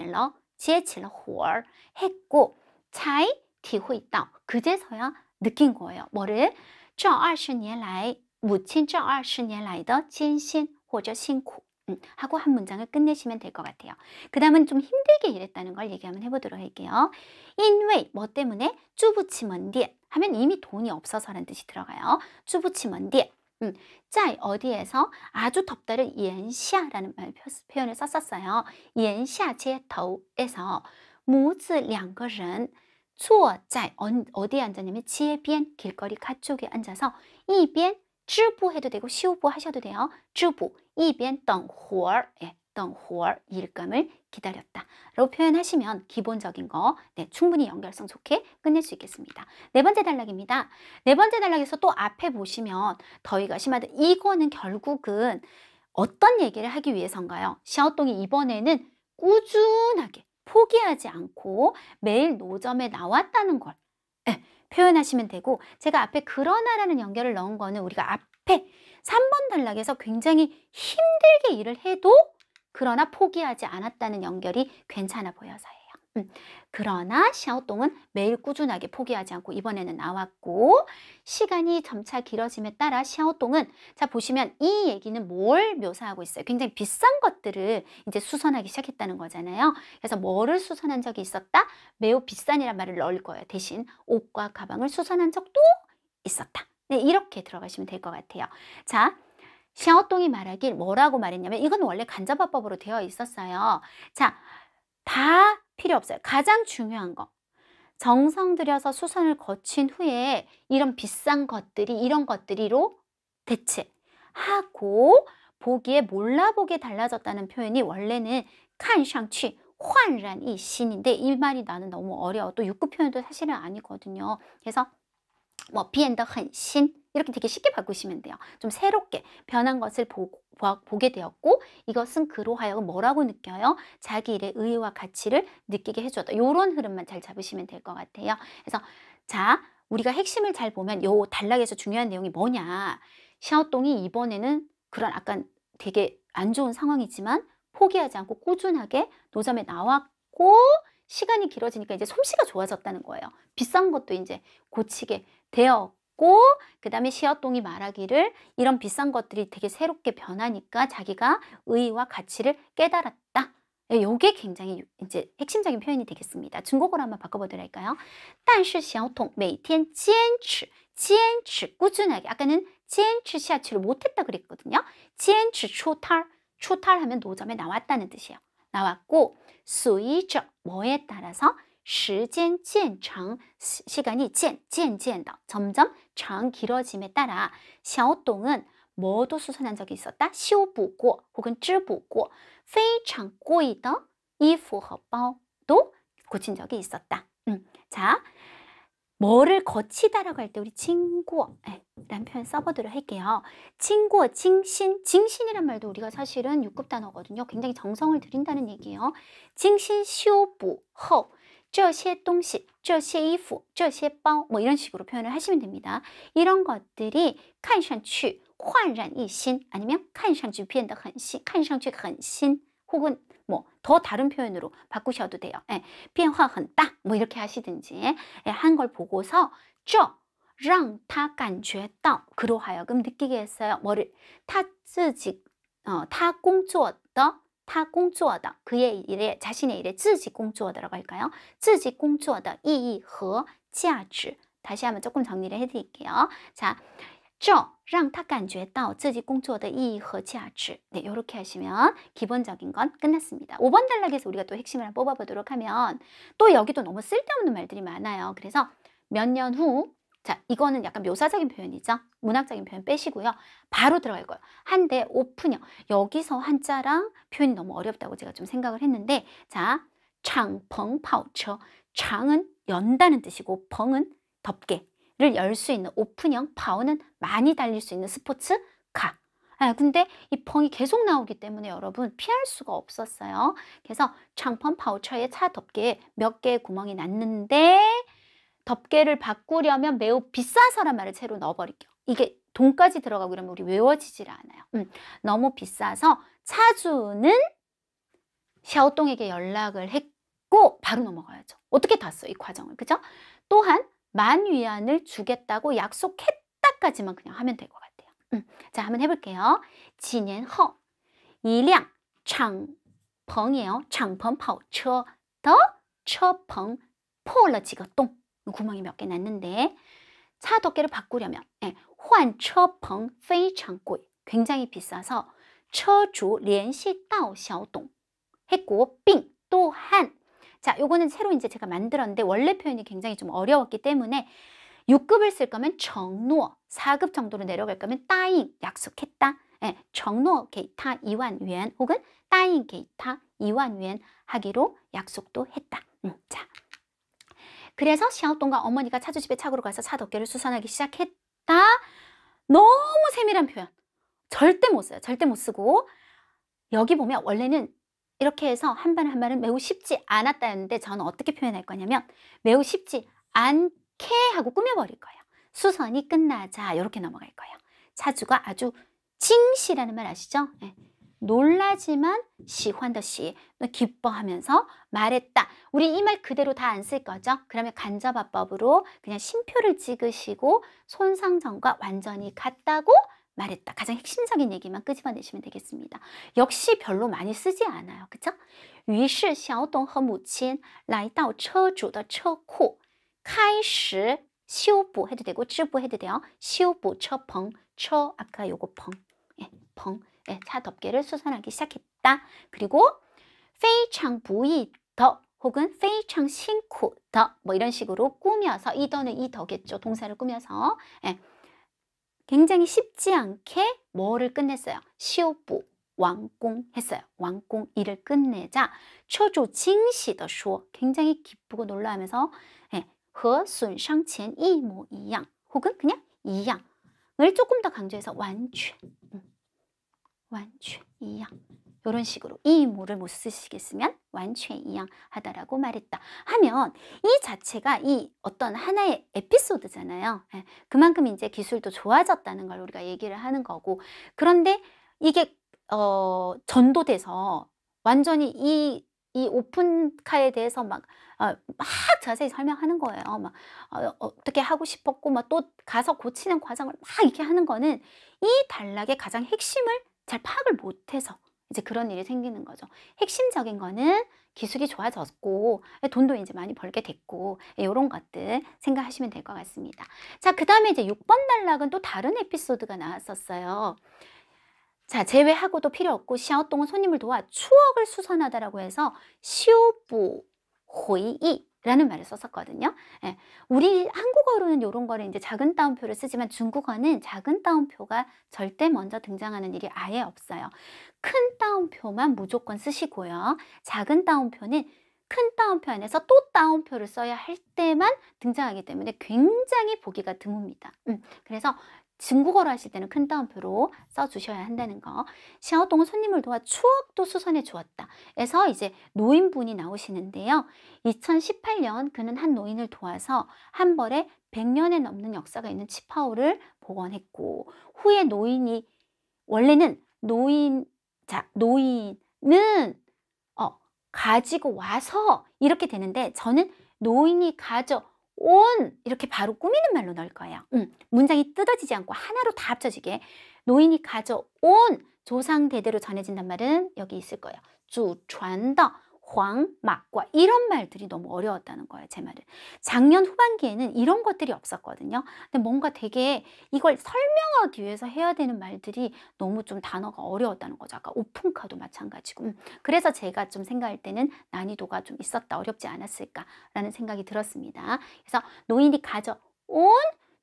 了活 했고 才体会到 그제서야 느낀 거예요. 뭐를? 这20年来母亲这20年来的艰辛或者辛苦 하고 한 문장을 끝내시면 될 것 같아요. 그 다음은 좀 힘들게 일했다는 걸 얘기 한번 해보도록 할게요. 因为 뭐 때문에? 住不起门店 하면 이미 돈이 없어서라는 뜻이 들어가요. 住不起门店 짜 어디에서 아주 덥다를 炎夏라는 표현을 썼었어요. 炎夏街头에서 母子两个人坐在 어디에 앉았냐면 街边 길거리 가쪽에 앉아서 一边 支부 해도 되고 休부 하셔도 돼요. 支부 一边等会儿 예, 等会儿 일감을 기다렸다 라고 표현하시면 기본적인 거 충분히 연결성 좋게 끝낼 수 있겠습니다. 네 번째 단락입니다. 네 번째 단락에서 또 앞에 보시면 더위가 심하다. 이거는 결국은 어떤 얘기를 하기 위해서인가요? 샤오동이 이번에는 꾸준하게 포기하지 않고 매일 노점에 나왔다는 걸 표현하시면 되고, 제가 앞에 그러나라는 연결을 넣은 거는 우리가 앞에 3번 단락에서 굉장히 힘들게 일을 해도 그러나 포기하지 않았다는 연결이 괜찮아 보여서예요. 그러나 샤오동은 매일 꾸준하게 포기하지 않고 이번에는 나왔고, 시간이 점차 길어짐에 따라 샤오동은, 자 보시면 이 얘기는 뭘 묘사하고 있어요? 굉장히 비싼 것들을 이제 수선하기 시작했다는 거잖아요. 그래서 뭐를 수선한 적이 있었다? 매우 비싼이란 말을 넣을 거예요. 대신 옷과 가방을 수선한 적도 있었다. 네, 이렇게 들어가시면 될 것 같아요. 자, 샤오동이 말하길 뭐라고 말했냐면, 이건 원래 간접화법으로 되어 있었어요. 자, 다 필요 없어요. 가장 중요한 거, 정성 들여서 수선을 거친 후에 이런 비싼 것들이 이런 것들이로 대체하고 보기에 몰라보게 달라졌다는 표현이 원래는 看上去焕然一新인데, 이 말이 나는 너무 어려워. 또 6급 표현도 사실은 아니거든요. 그래서 뭐变得很新 이렇게 되게 쉽게 바꾸시면 돼요. 좀 새롭게 변한 것을 보게 되었고, 이것은 그로 하여금 뭐라고 느껴요? 자기 일의 의의와 가치를 느끼게 해주었다. 이런 흐름만 잘 잡으시면 될 것 같아요. 그래서 자, 우리가 핵심을 잘 보면 요 단락에서 중요한 내용이 뭐냐, 샤오동이 이번에는 그런 약간 되게 안 좋은 상황이지만 포기하지 않고 꾸준하게 노점에 나왔고, 시간이 길어지니까 이제 솜씨가 좋아졌다는 거예요. 비싼 것도 이제 고치게 되었고, 그 다음에 샤오동이 말하기를 이런 비싼 것들이 되게 새롭게 변하니까 자기가 의의와 가치를 깨달았다. 요게 굉장히 이제 핵심적인 표현이 되겠습니다. 중국어로 한번 바꿔보도록 할까요? 但是小童每天坚持꾸준하게, 아까는 坚持下去를 못했다 그랬거든요. 坚持出摊하면 노점에 나왔다는 뜻이에요. 나왔고, 随着 뭐에 따라서 时间渐长 시간이 渐渐的 점점 장 길어짐에 따라 샤오동은 뭐도 수선한 적이 있었다? 修补过 혹은 织补过非常贵的衣服和包도 고친 적이 있었다. 자, 뭐를 거치다라고 할 때 우리 칭구어 라는 표현 써보도록 할게요. 칭구어, 징신이란 말도 우리가 사실은 6급 단어거든요. 굉장히 정성을 들인다는 얘기예요. 징신, 쇼부, 허, 这些东西, 这些衣服, 这些包, 뭐 이런 식으로 표현을 하시면 됩니다. 이런 것들이 看上去焕然一新 아니면 看上去变得很新, 看上去很新 혹은 뭐 더 다른 표현으로 바꾸셔도 돼요. 变化很大 뭐 이렇게 하시든지 한 걸 보고서 这让他感觉到 그로 하여금 느끼게 했어요. 뭐를? 他自己他工作的 그의 일에, 자신의 일에 自己工作的라고 할까요? 自己工作的意义和价值 다시 한번 조금 정리를 해드릴게요. 자, 这让他感觉到自己工作的意义和价值 네, 이렇게 하시면 기본적인 건 끝났습니다. 5번 단락에서 우리가 또 핵심을 한번 뽑아보도록 하면, 또 여기도 너무 쓸데없는 말들이 많아요. 그래서 몇 년 후, 자, 이거는 약간 묘사적인 표현이죠. 문학적인 표현 빼시고요. 바로 들어갈 거예요. 한데 오픈형. 여기서 한자랑 표현이 너무 어렵다고 제가 좀 생각을 했는데, 자, 장펑 파우처. 장은 연다는 뜻이고 펑은 덮개를 열 수 있는 오픈형, 파우는 많이 달릴 수 있는 스포츠카. 근데 이 펑이 계속 나오기 때문에 여러분 피할 수가 없었어요. 그래서 장펑 파우처의 차 덮개에 몇 개의 구멍이 났는데 덮개를 바꾸려면 매우 비싸서란 말을 채로 넣어버릴게요. 이게 돈까지 들어가고 그러면 우리 외워지질 않아요. 너무 비싸서 차주는 샤오동에게 연락을 했고 바로 넘어가야죠. 어떻게 탔어 이 과정을, 그죠? 또한 10,000위안을 주겠다고 약속했다까지만 그냥 하면 될 것 같아요. 자, 한번 해볼게요. 几年后一辆敞篷이에요. 敞篷跑车的车棚破了几个洞. 구멍이 몇 개 났는데 차 덮개를 바꾸려면 换车棚非常贵 굉장히 비싸서 车主联系到小董 했고, 빙 또한 자, 요거는 새로 이제 제가 만들었는데 원래 표현이 굉장히 좀 어려웠기 때문에 6급을 쓸 거면 정노, 4급 정도로 내려갈 거면 따잉, 약속했다. 예, 정노 게이타 2만 위안 혹은 따잉 게이타 2만 위안 하기로 약속도 했다. 자, 그래서 샤오동과 어머니가 차주집에 차고로 가서 차 덮개를 수선하기 시작했다. 너무 세밀한 표현. 절대 못 써요. 절대 못 쓰고 여기 보면 원래는 이렇게 해서 한 발 한 발은 매우 쉽지 않았다였는데 저는 어떻게 표현할 거냐면 매우 쉽지 않게 하고 꾸며버릴 거예요. 수선이 끝나자 이렇게 넘어갈 거예요. 차주가 아주 징시라는 말 아시죠? 네. 놀라지만 시환더시 기뻐하면서 말했다. 우리 이 말 그대로 다 안 쓸 거죠? 그러면 간접화법으로 그냥 심표를 찍으시고 손상정과 완전히 같다고 말했다. 가장 핵심적인 얘기만 끄집어내시면 되겠습니다. 역시 별로 많이 쓰지 않아요. 그쵸? 于是小董和母亲来到车主的车库开始修补 해도 되고 织补 해도 돼요. 修补车棚 车 아까 요거 棚 예, 棚 예, 차 덮개를 수선하기 시작했다. 그리고 非常不易的 혹은 非常辛苦的 뭐 이런 식으로 꾸며서 이 더는 이 더겠죠. 동사를 꾸며서 예, 굉장히 쉽지 않게 뭐를 끝냈어요? 시오부 완공했어요. 완공 일을 끝내자 车主惊喜地说 굉장히 기쁘고 놀라면서 예, 和损伤前一模一样 혹은 그냥 一样을 조금 더 강조해서 완전 완전 一样 이런 식으로 이 모를 못 쓰시겠으면 완전 이양하다라고 말했다 하면 이 자체가 이 어떤 하나의 에피소드잖아요. 예, 그만큼 이제 기술도 좋아졌다는 걸 우리가 얘기를 하는 거고 그런데 이게 전도돼서 완전히 이 오픈카에 대해서 막 자세히 설명하는 거예요. 막 어떻게 하고 싶었고 막 또 가서 고치는 과정을 막 이렇게 하는 거는 이 단락의 가장 핵심을 잘 파악을 못해서 이제 그런 일이 생기는 거죠. 핵심적인 거는 기술이 좋아졌고 돈도 이제 많이 벌게 됐고 이런 것들 생각하시면 될 것 같습니다. 자, 그 다음에 이제 6번 단락은 또 다른 에피소드가 나왔었어요. 자, 제외하고도 필요 없고 샤오동은 손님을 도와 추억을 수선하다라고 해서 시오부 회의 라는 말을 썼었거든요. 예, 우리 한국어로는 이런 거를 이제 작은 따옴표를 쓰지만 중국어는 작은 따옴표가 절대 먼저 등장하는 일이 아예 없어요. 큰 따옴표만 무조건 쓰시고요. 작은 따옴표는 큰 따옴표 안에서 또 따옴표를 써야 할 때만 등장하기 때문에 굉장히 보기가 드뭅니다. 그래서 중국어로 하실 때는 큰 따옴표로 써주셔야 한다는 거. 샤오동은 손님을 도와 추억도 수선해 주었다. 그래서 이제 노인분이 나오시는데요. 2018년 그는 한 노인을 도와서 한 벌에 100년에 넘는 역사가 있는 치파오를 복원했고 후에 노인이 원래는 노인은 가지고 와서 이렇게 되는데 저는 노인이 가져온 이렇게 바로 꾸미는 말로 넣을 거예요. 문장이 뜯어지지 않고 하나로 다 합쳐지게 노인이 가져온 조상 대대로 전해진단 말은 여기 있을 거예요. 祖传的黄马과 이런 말들이 너무 어려웠다는 거예요. 제 말은. 작년 후반기에는 이런 것들이 없었거든요. 근데 뭔가 되게 이걸 설명하기 위해서 해야 되는 말들이 너무 좀 단어가 어려웠다는 거죠. 아까 오픈카도 마찬가지고. 그래서 제가 좀 생각할 때는 난이도가 좀 있었다, 어렵지 않았을까라는 생각이 들었습니다. 그래서 노인이 가져온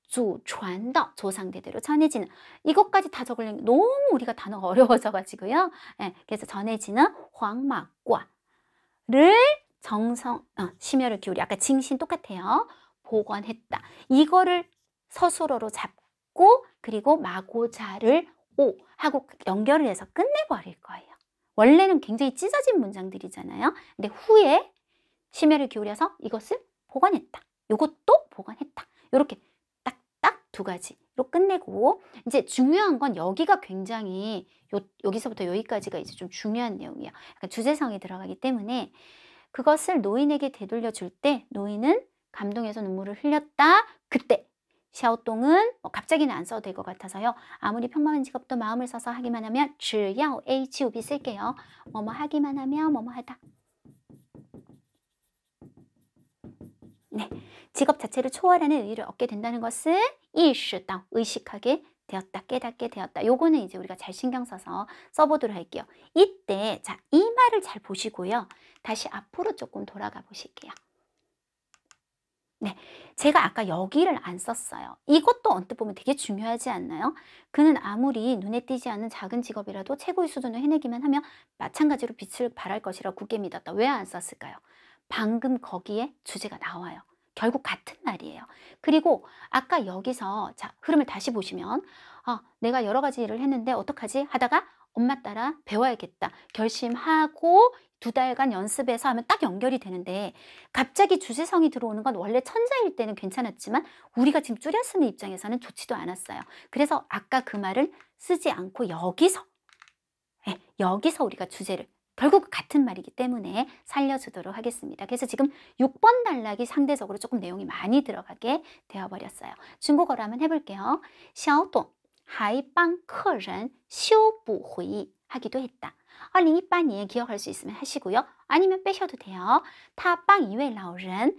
祖传的 조상대대로 전해지는 이것까지 다 적으려면 너무 우리가 단어가 어려워져가지고요. 네, 그래서 전해지는 황마과 를 심혈을 기울여 아까 징신 똑같아요. 복원했다. 이거를 서술어로 잡고 그리고 마고자를 오 하고 연결을 해서 끝내버릴 거예요. 원래는 굉장히 찢어진 문장들이잖아요. 근데 후에 심혈을 기울여서 이것을 복원했다. 이것도 복원했다. 이렇게 딱딱 두 가지로 끝내고 이제 중요한 건 여기가 굉장히 여기서부터 여기까지가 이제 좀 중요한 내용이에요. 약간 주제성이 들어가기 때문에 그것을 노인에게 되돌려 줄 때 노인은 감동해서 눈물을 흘렸다. 그때 샤오동은 갑자기는 안 써도 될 것 같아서요. 아무리 평범한 직업도 마음을 써서 하기만 하면 只要 HOB 쓸게요. 뭐뭐 하기만 하면 뭐뭐 하다. 네, 직업 자체를 초월하는 의의를 얻게 된다는 것을 意识到 의식하게 되었다, 깨닫게 되었다. 요거는 이제 우리가 잘 신경 써서 써보도록 할게요. 이때 자, 이 말을 잘 보시고요. 다시 앞으로 조금 돌아가 보실게요. 네, 제가 아까 여기를 안 썼어요. 이것도 언뜻 보면 되게 중요하지 않나요? 그는 아무리 눈에 띄지 않는 작은 직업이라도 최고의 수준을 해내기만 하면 마찬가지로 빛을 발할 것이라 굳게 믿었다. 왜 안 썼을까요? 방금 거기에 주제가 나와요. 결국 같은 말이에요. 그리고 아까 여기서 자, 흐름을 다시 보시면 내가 여러 가지 일을 했는데 어떡하지? 하다가 엄마 따라 배워야겠다. 결심하고 2달간 연습해서 하면 딱 연결이 되는데 갑자기 주제성이 들어오는 건 원래 천자일 때는 괜찮았지만 우리가 지금 줄여 쓰는 입장에서는 좋지도 않았어요. 그래서 아까 그 말을 쓰지 않고 여기서 우리가 주제를 결국 같은 말이기 때문에 살려주도록 하겠습니다. 그래서 지금 6번 단락이 상대적으로 조금 내용이 많이 들어가게 되어버렸어요. 중국어로 한번 해볼게요. 小董还帮客人修补回忆 하기도 했다. 2018년 기억할 수 있으면 하시고요. 아니면 빼셔도 돼요. 他帮一位老人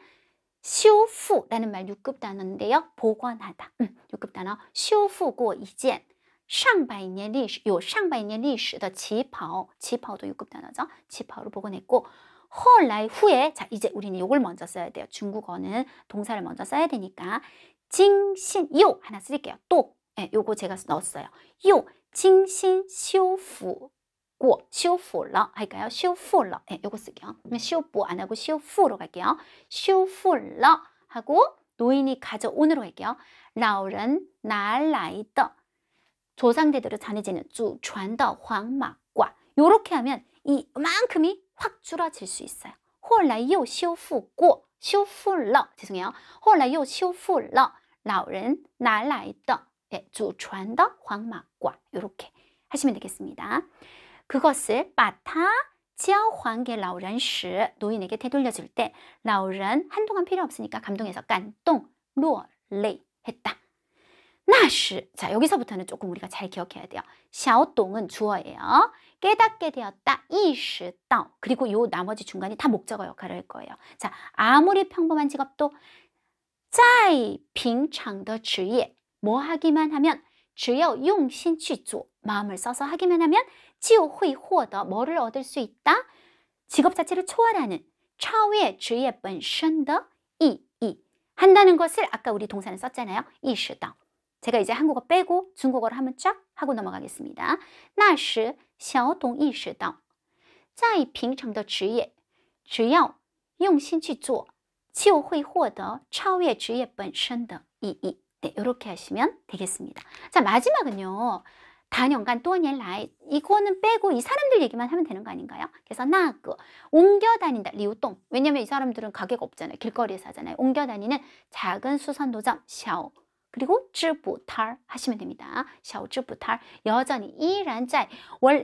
修复라는 말 6급 단어인데요. 복원하다. 6급 단어 修复过一件上百年历史有上百年历史的旗袍 旗袍도 6급 단어죠.旗袍로 복원했고 后来 후에 자 이제 우리는 이걸 먼저 써야 돼요. 중국어는 동사를 먼저 써야 되니까 精心 요 하나 쓸게요. 또 요거 제가 넣었어요. 요 精心修复过修复了 할까요? 修复了 요거 쓸게요.修补안 하고 修复로 갈게요. 修复了 하고 노인이 가져오느로 갈게요. 老人拿来的 조상대대로 전해지는 祖传的黄马褂 요렇게 하면 이만큼이 확 줄어질 수 있어요. 后来又修复过修复了 죄송해요. 后来又修复了老人拿来的祖传的黄马褂 요렇게 하시면 되겠습니다. 그것을 把它交还给老人时 노인에게 되돌려줄 때 老人 한동안 필요 없으니까 감동해서 感动落泪 했다. 那时 자 여기서부터는 조금 우리가 잘 기억해야 돼요. 小董은 주어예요. 깨닫게 되었다. 意识到 그리고 요 나머지 중간이 다 목적어 역할을 할 거예요. 자 아무리 평범한 직업도 在平常的职业 뭐 하기만 하면 只要用心去做 마음을 써서 하기만 하면 就会获得 뭐를 얻을 수 있다? 직업 자체를 초월하는 超越职业本身的意义 한다는 것을 아까 우리 동사는 썼잖아요. 意识到 제가 이제 한국어 빼고 중국어로 한번 쫙 하고 넘어가겠습니다. 那时小董意识到在平常的职业只要用心去做就会获得超越职业本身的意义 네, 이렇게 하시면 되겠습니다. 자 마지막은요. 단연간 또년라이 이거는 빼고 이 사람들 얘기만 하면 되는 거 아닌가요? 그래서 나그 옮겨 다닌다 리우동 왜냐면 이 사람들은 가게가 없잖아요. 길거리에서 하잖아요. 옮겨 다니는 작은 수선도점 샤오 그리고 쯔부탈 하시면 됩니다. 샤오 쯔부탈 여전히 이란 짜이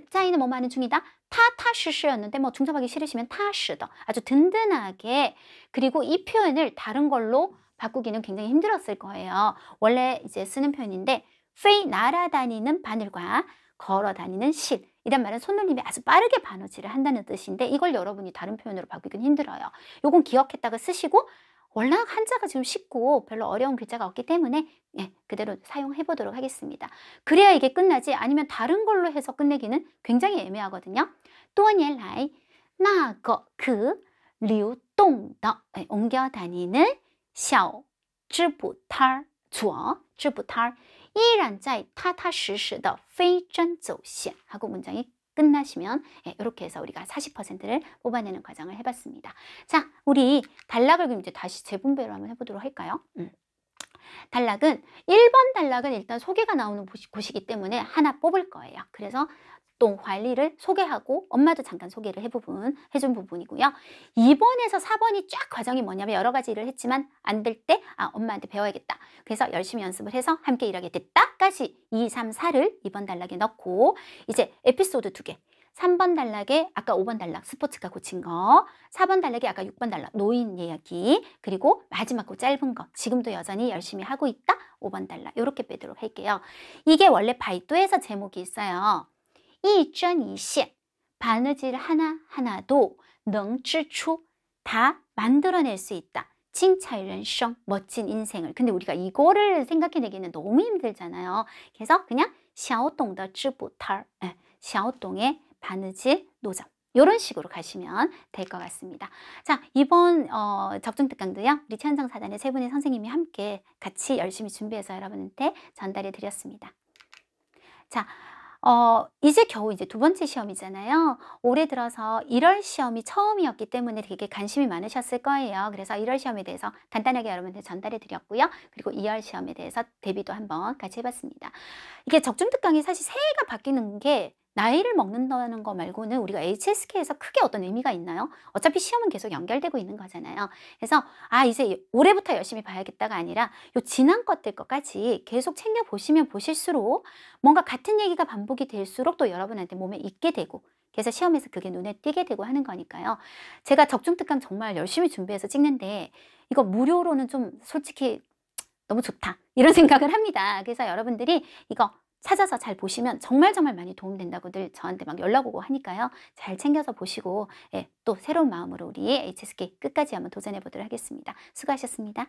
짜이는 뭐 많은 중이다. 타타시시였는데 뭐 중첩하기 싫으시면 타시더 아주 든든하게 그리고 이 표현을 다른 걸로 바꾸기는 굉장히 힘들었을 거예요. 원래 이제 쓰는 표현인데 飞 날아다니는 바늘과 걸어다니는 실 이란 말은 손놀림이 아주 빠르게 바느질을 한다는 뜻인데 이걸 여러분이 다른 표현으로 바꾸기는 힘들어요. 요건 기억했다가 쓰시고 워낙 한자가 지금 쉽고 별로 어려운 글자가 없기 때문에 그대로 사용해 보도록 하겠습니다. 그래야 이게 끝나지 아니면 다른 걸로 해서 끝내기는 굉장히 애매하거든요. 多年来那个그流动的 옮겨 다니는 小织布摊儿主织布摊儿依然在踏踏实实的飞针走线 하고 문장이 끝나시면 이렇게 해서 우리가 40%를 뽑아내는 과정을 해봤습니다. 자, 우리 단락을 그럼 이제 다시 재분배로 한번 해보도록 할까요? 단락은 1번 단락은 일단 소개가 나오는 곳이기 때문에 하나 뽑을 거예요. 그래서 동활리를 소개하고 엄마도 잠깐 소개를 해준 부분이고요. 2번에서 4번이 쫙 과정이 뭐냐면 여러 가지 일을 했지만 안 될 때 엄마한테 배워야겠다. 그래서 열심히 연습을 해서 함께 일하게 됐다까지 2, 3, 4를 2번 단락에 넣고 이제 에피소드 2개 3번 단락에 아까 5번 단락 스포츠카 고친 거 4번 단락에 아까 6번 단락 노인 이야기 그리고 마지막 거 짧은 거 지금도 여전히 열심히 하고 있다 5번 단락 이렇게 빼도록 할게요. 이게 원래 바이두에서 제목이 있어요. 一针一线 바느질 하나하나도 能织出 다 만들어낼 수 있다. 精彩人生, 멋진 인생을. 근데 우리가 이거를 생각해내기는 너무 힘들잖아요. 그래서 그냥 小董的织布摊儿, 小董의 바느질 노점. 이런 식으로 가시면 될 것 같습니다. 자, 이번 적중특강도요. 우리 최현정 사단의 세 분의 선생님이 함께 같이 열심히 준비해서 여러분한테 전달해 드렸습니다. 자, 이제 겨우 이제 두 번째 시험이잖아요. 올해 들어서 1월 시험이 처음이었기 때문에 되게 관심이 많으셨을 거예요. 그래서 1월 시험에 대해서 간단하게 여러분한테 전달해 드렸고요. 그리고 2월 시험에 대해서 대비도 한번 같이 해봤습니다. 이게 적중특강이 사실 새해가 바뀌는 게 나이를 먹는다는 거 말고는 우리가 HSK에서 크게 어떤 의미가 있나요? 어차피 시험은 계속 연결되고 있는 거잖아요. 그래서 이제 올해부터 열심히 봐야겠다가 아니라 요 지난 것들 것까지 계속 챙겨보시면 보실수록 뭔가 같은 얘기가 반복이 될수록 또 여러분한테 몸에 익게 되고, 그래서 시험에서 그게 눈에 띄게 되고 하는 거니까요. 제가 적중특강 정말 열심히 준비해서 찍는데 이거 무료로는 좀 솔직히 너무 좋다 이런 생각을 합니다. 그래서 여러분들이 이거 찾아서 잘 보시면 정말 많이 도움된다고들 저한테 막 연락 오고 하니까요. 잘 챙겨서 보시고 또 새로운 마음으로 우리 HSK 끝까지 한번 도전해 보도록 하겠습니다. 수고하셨습니다.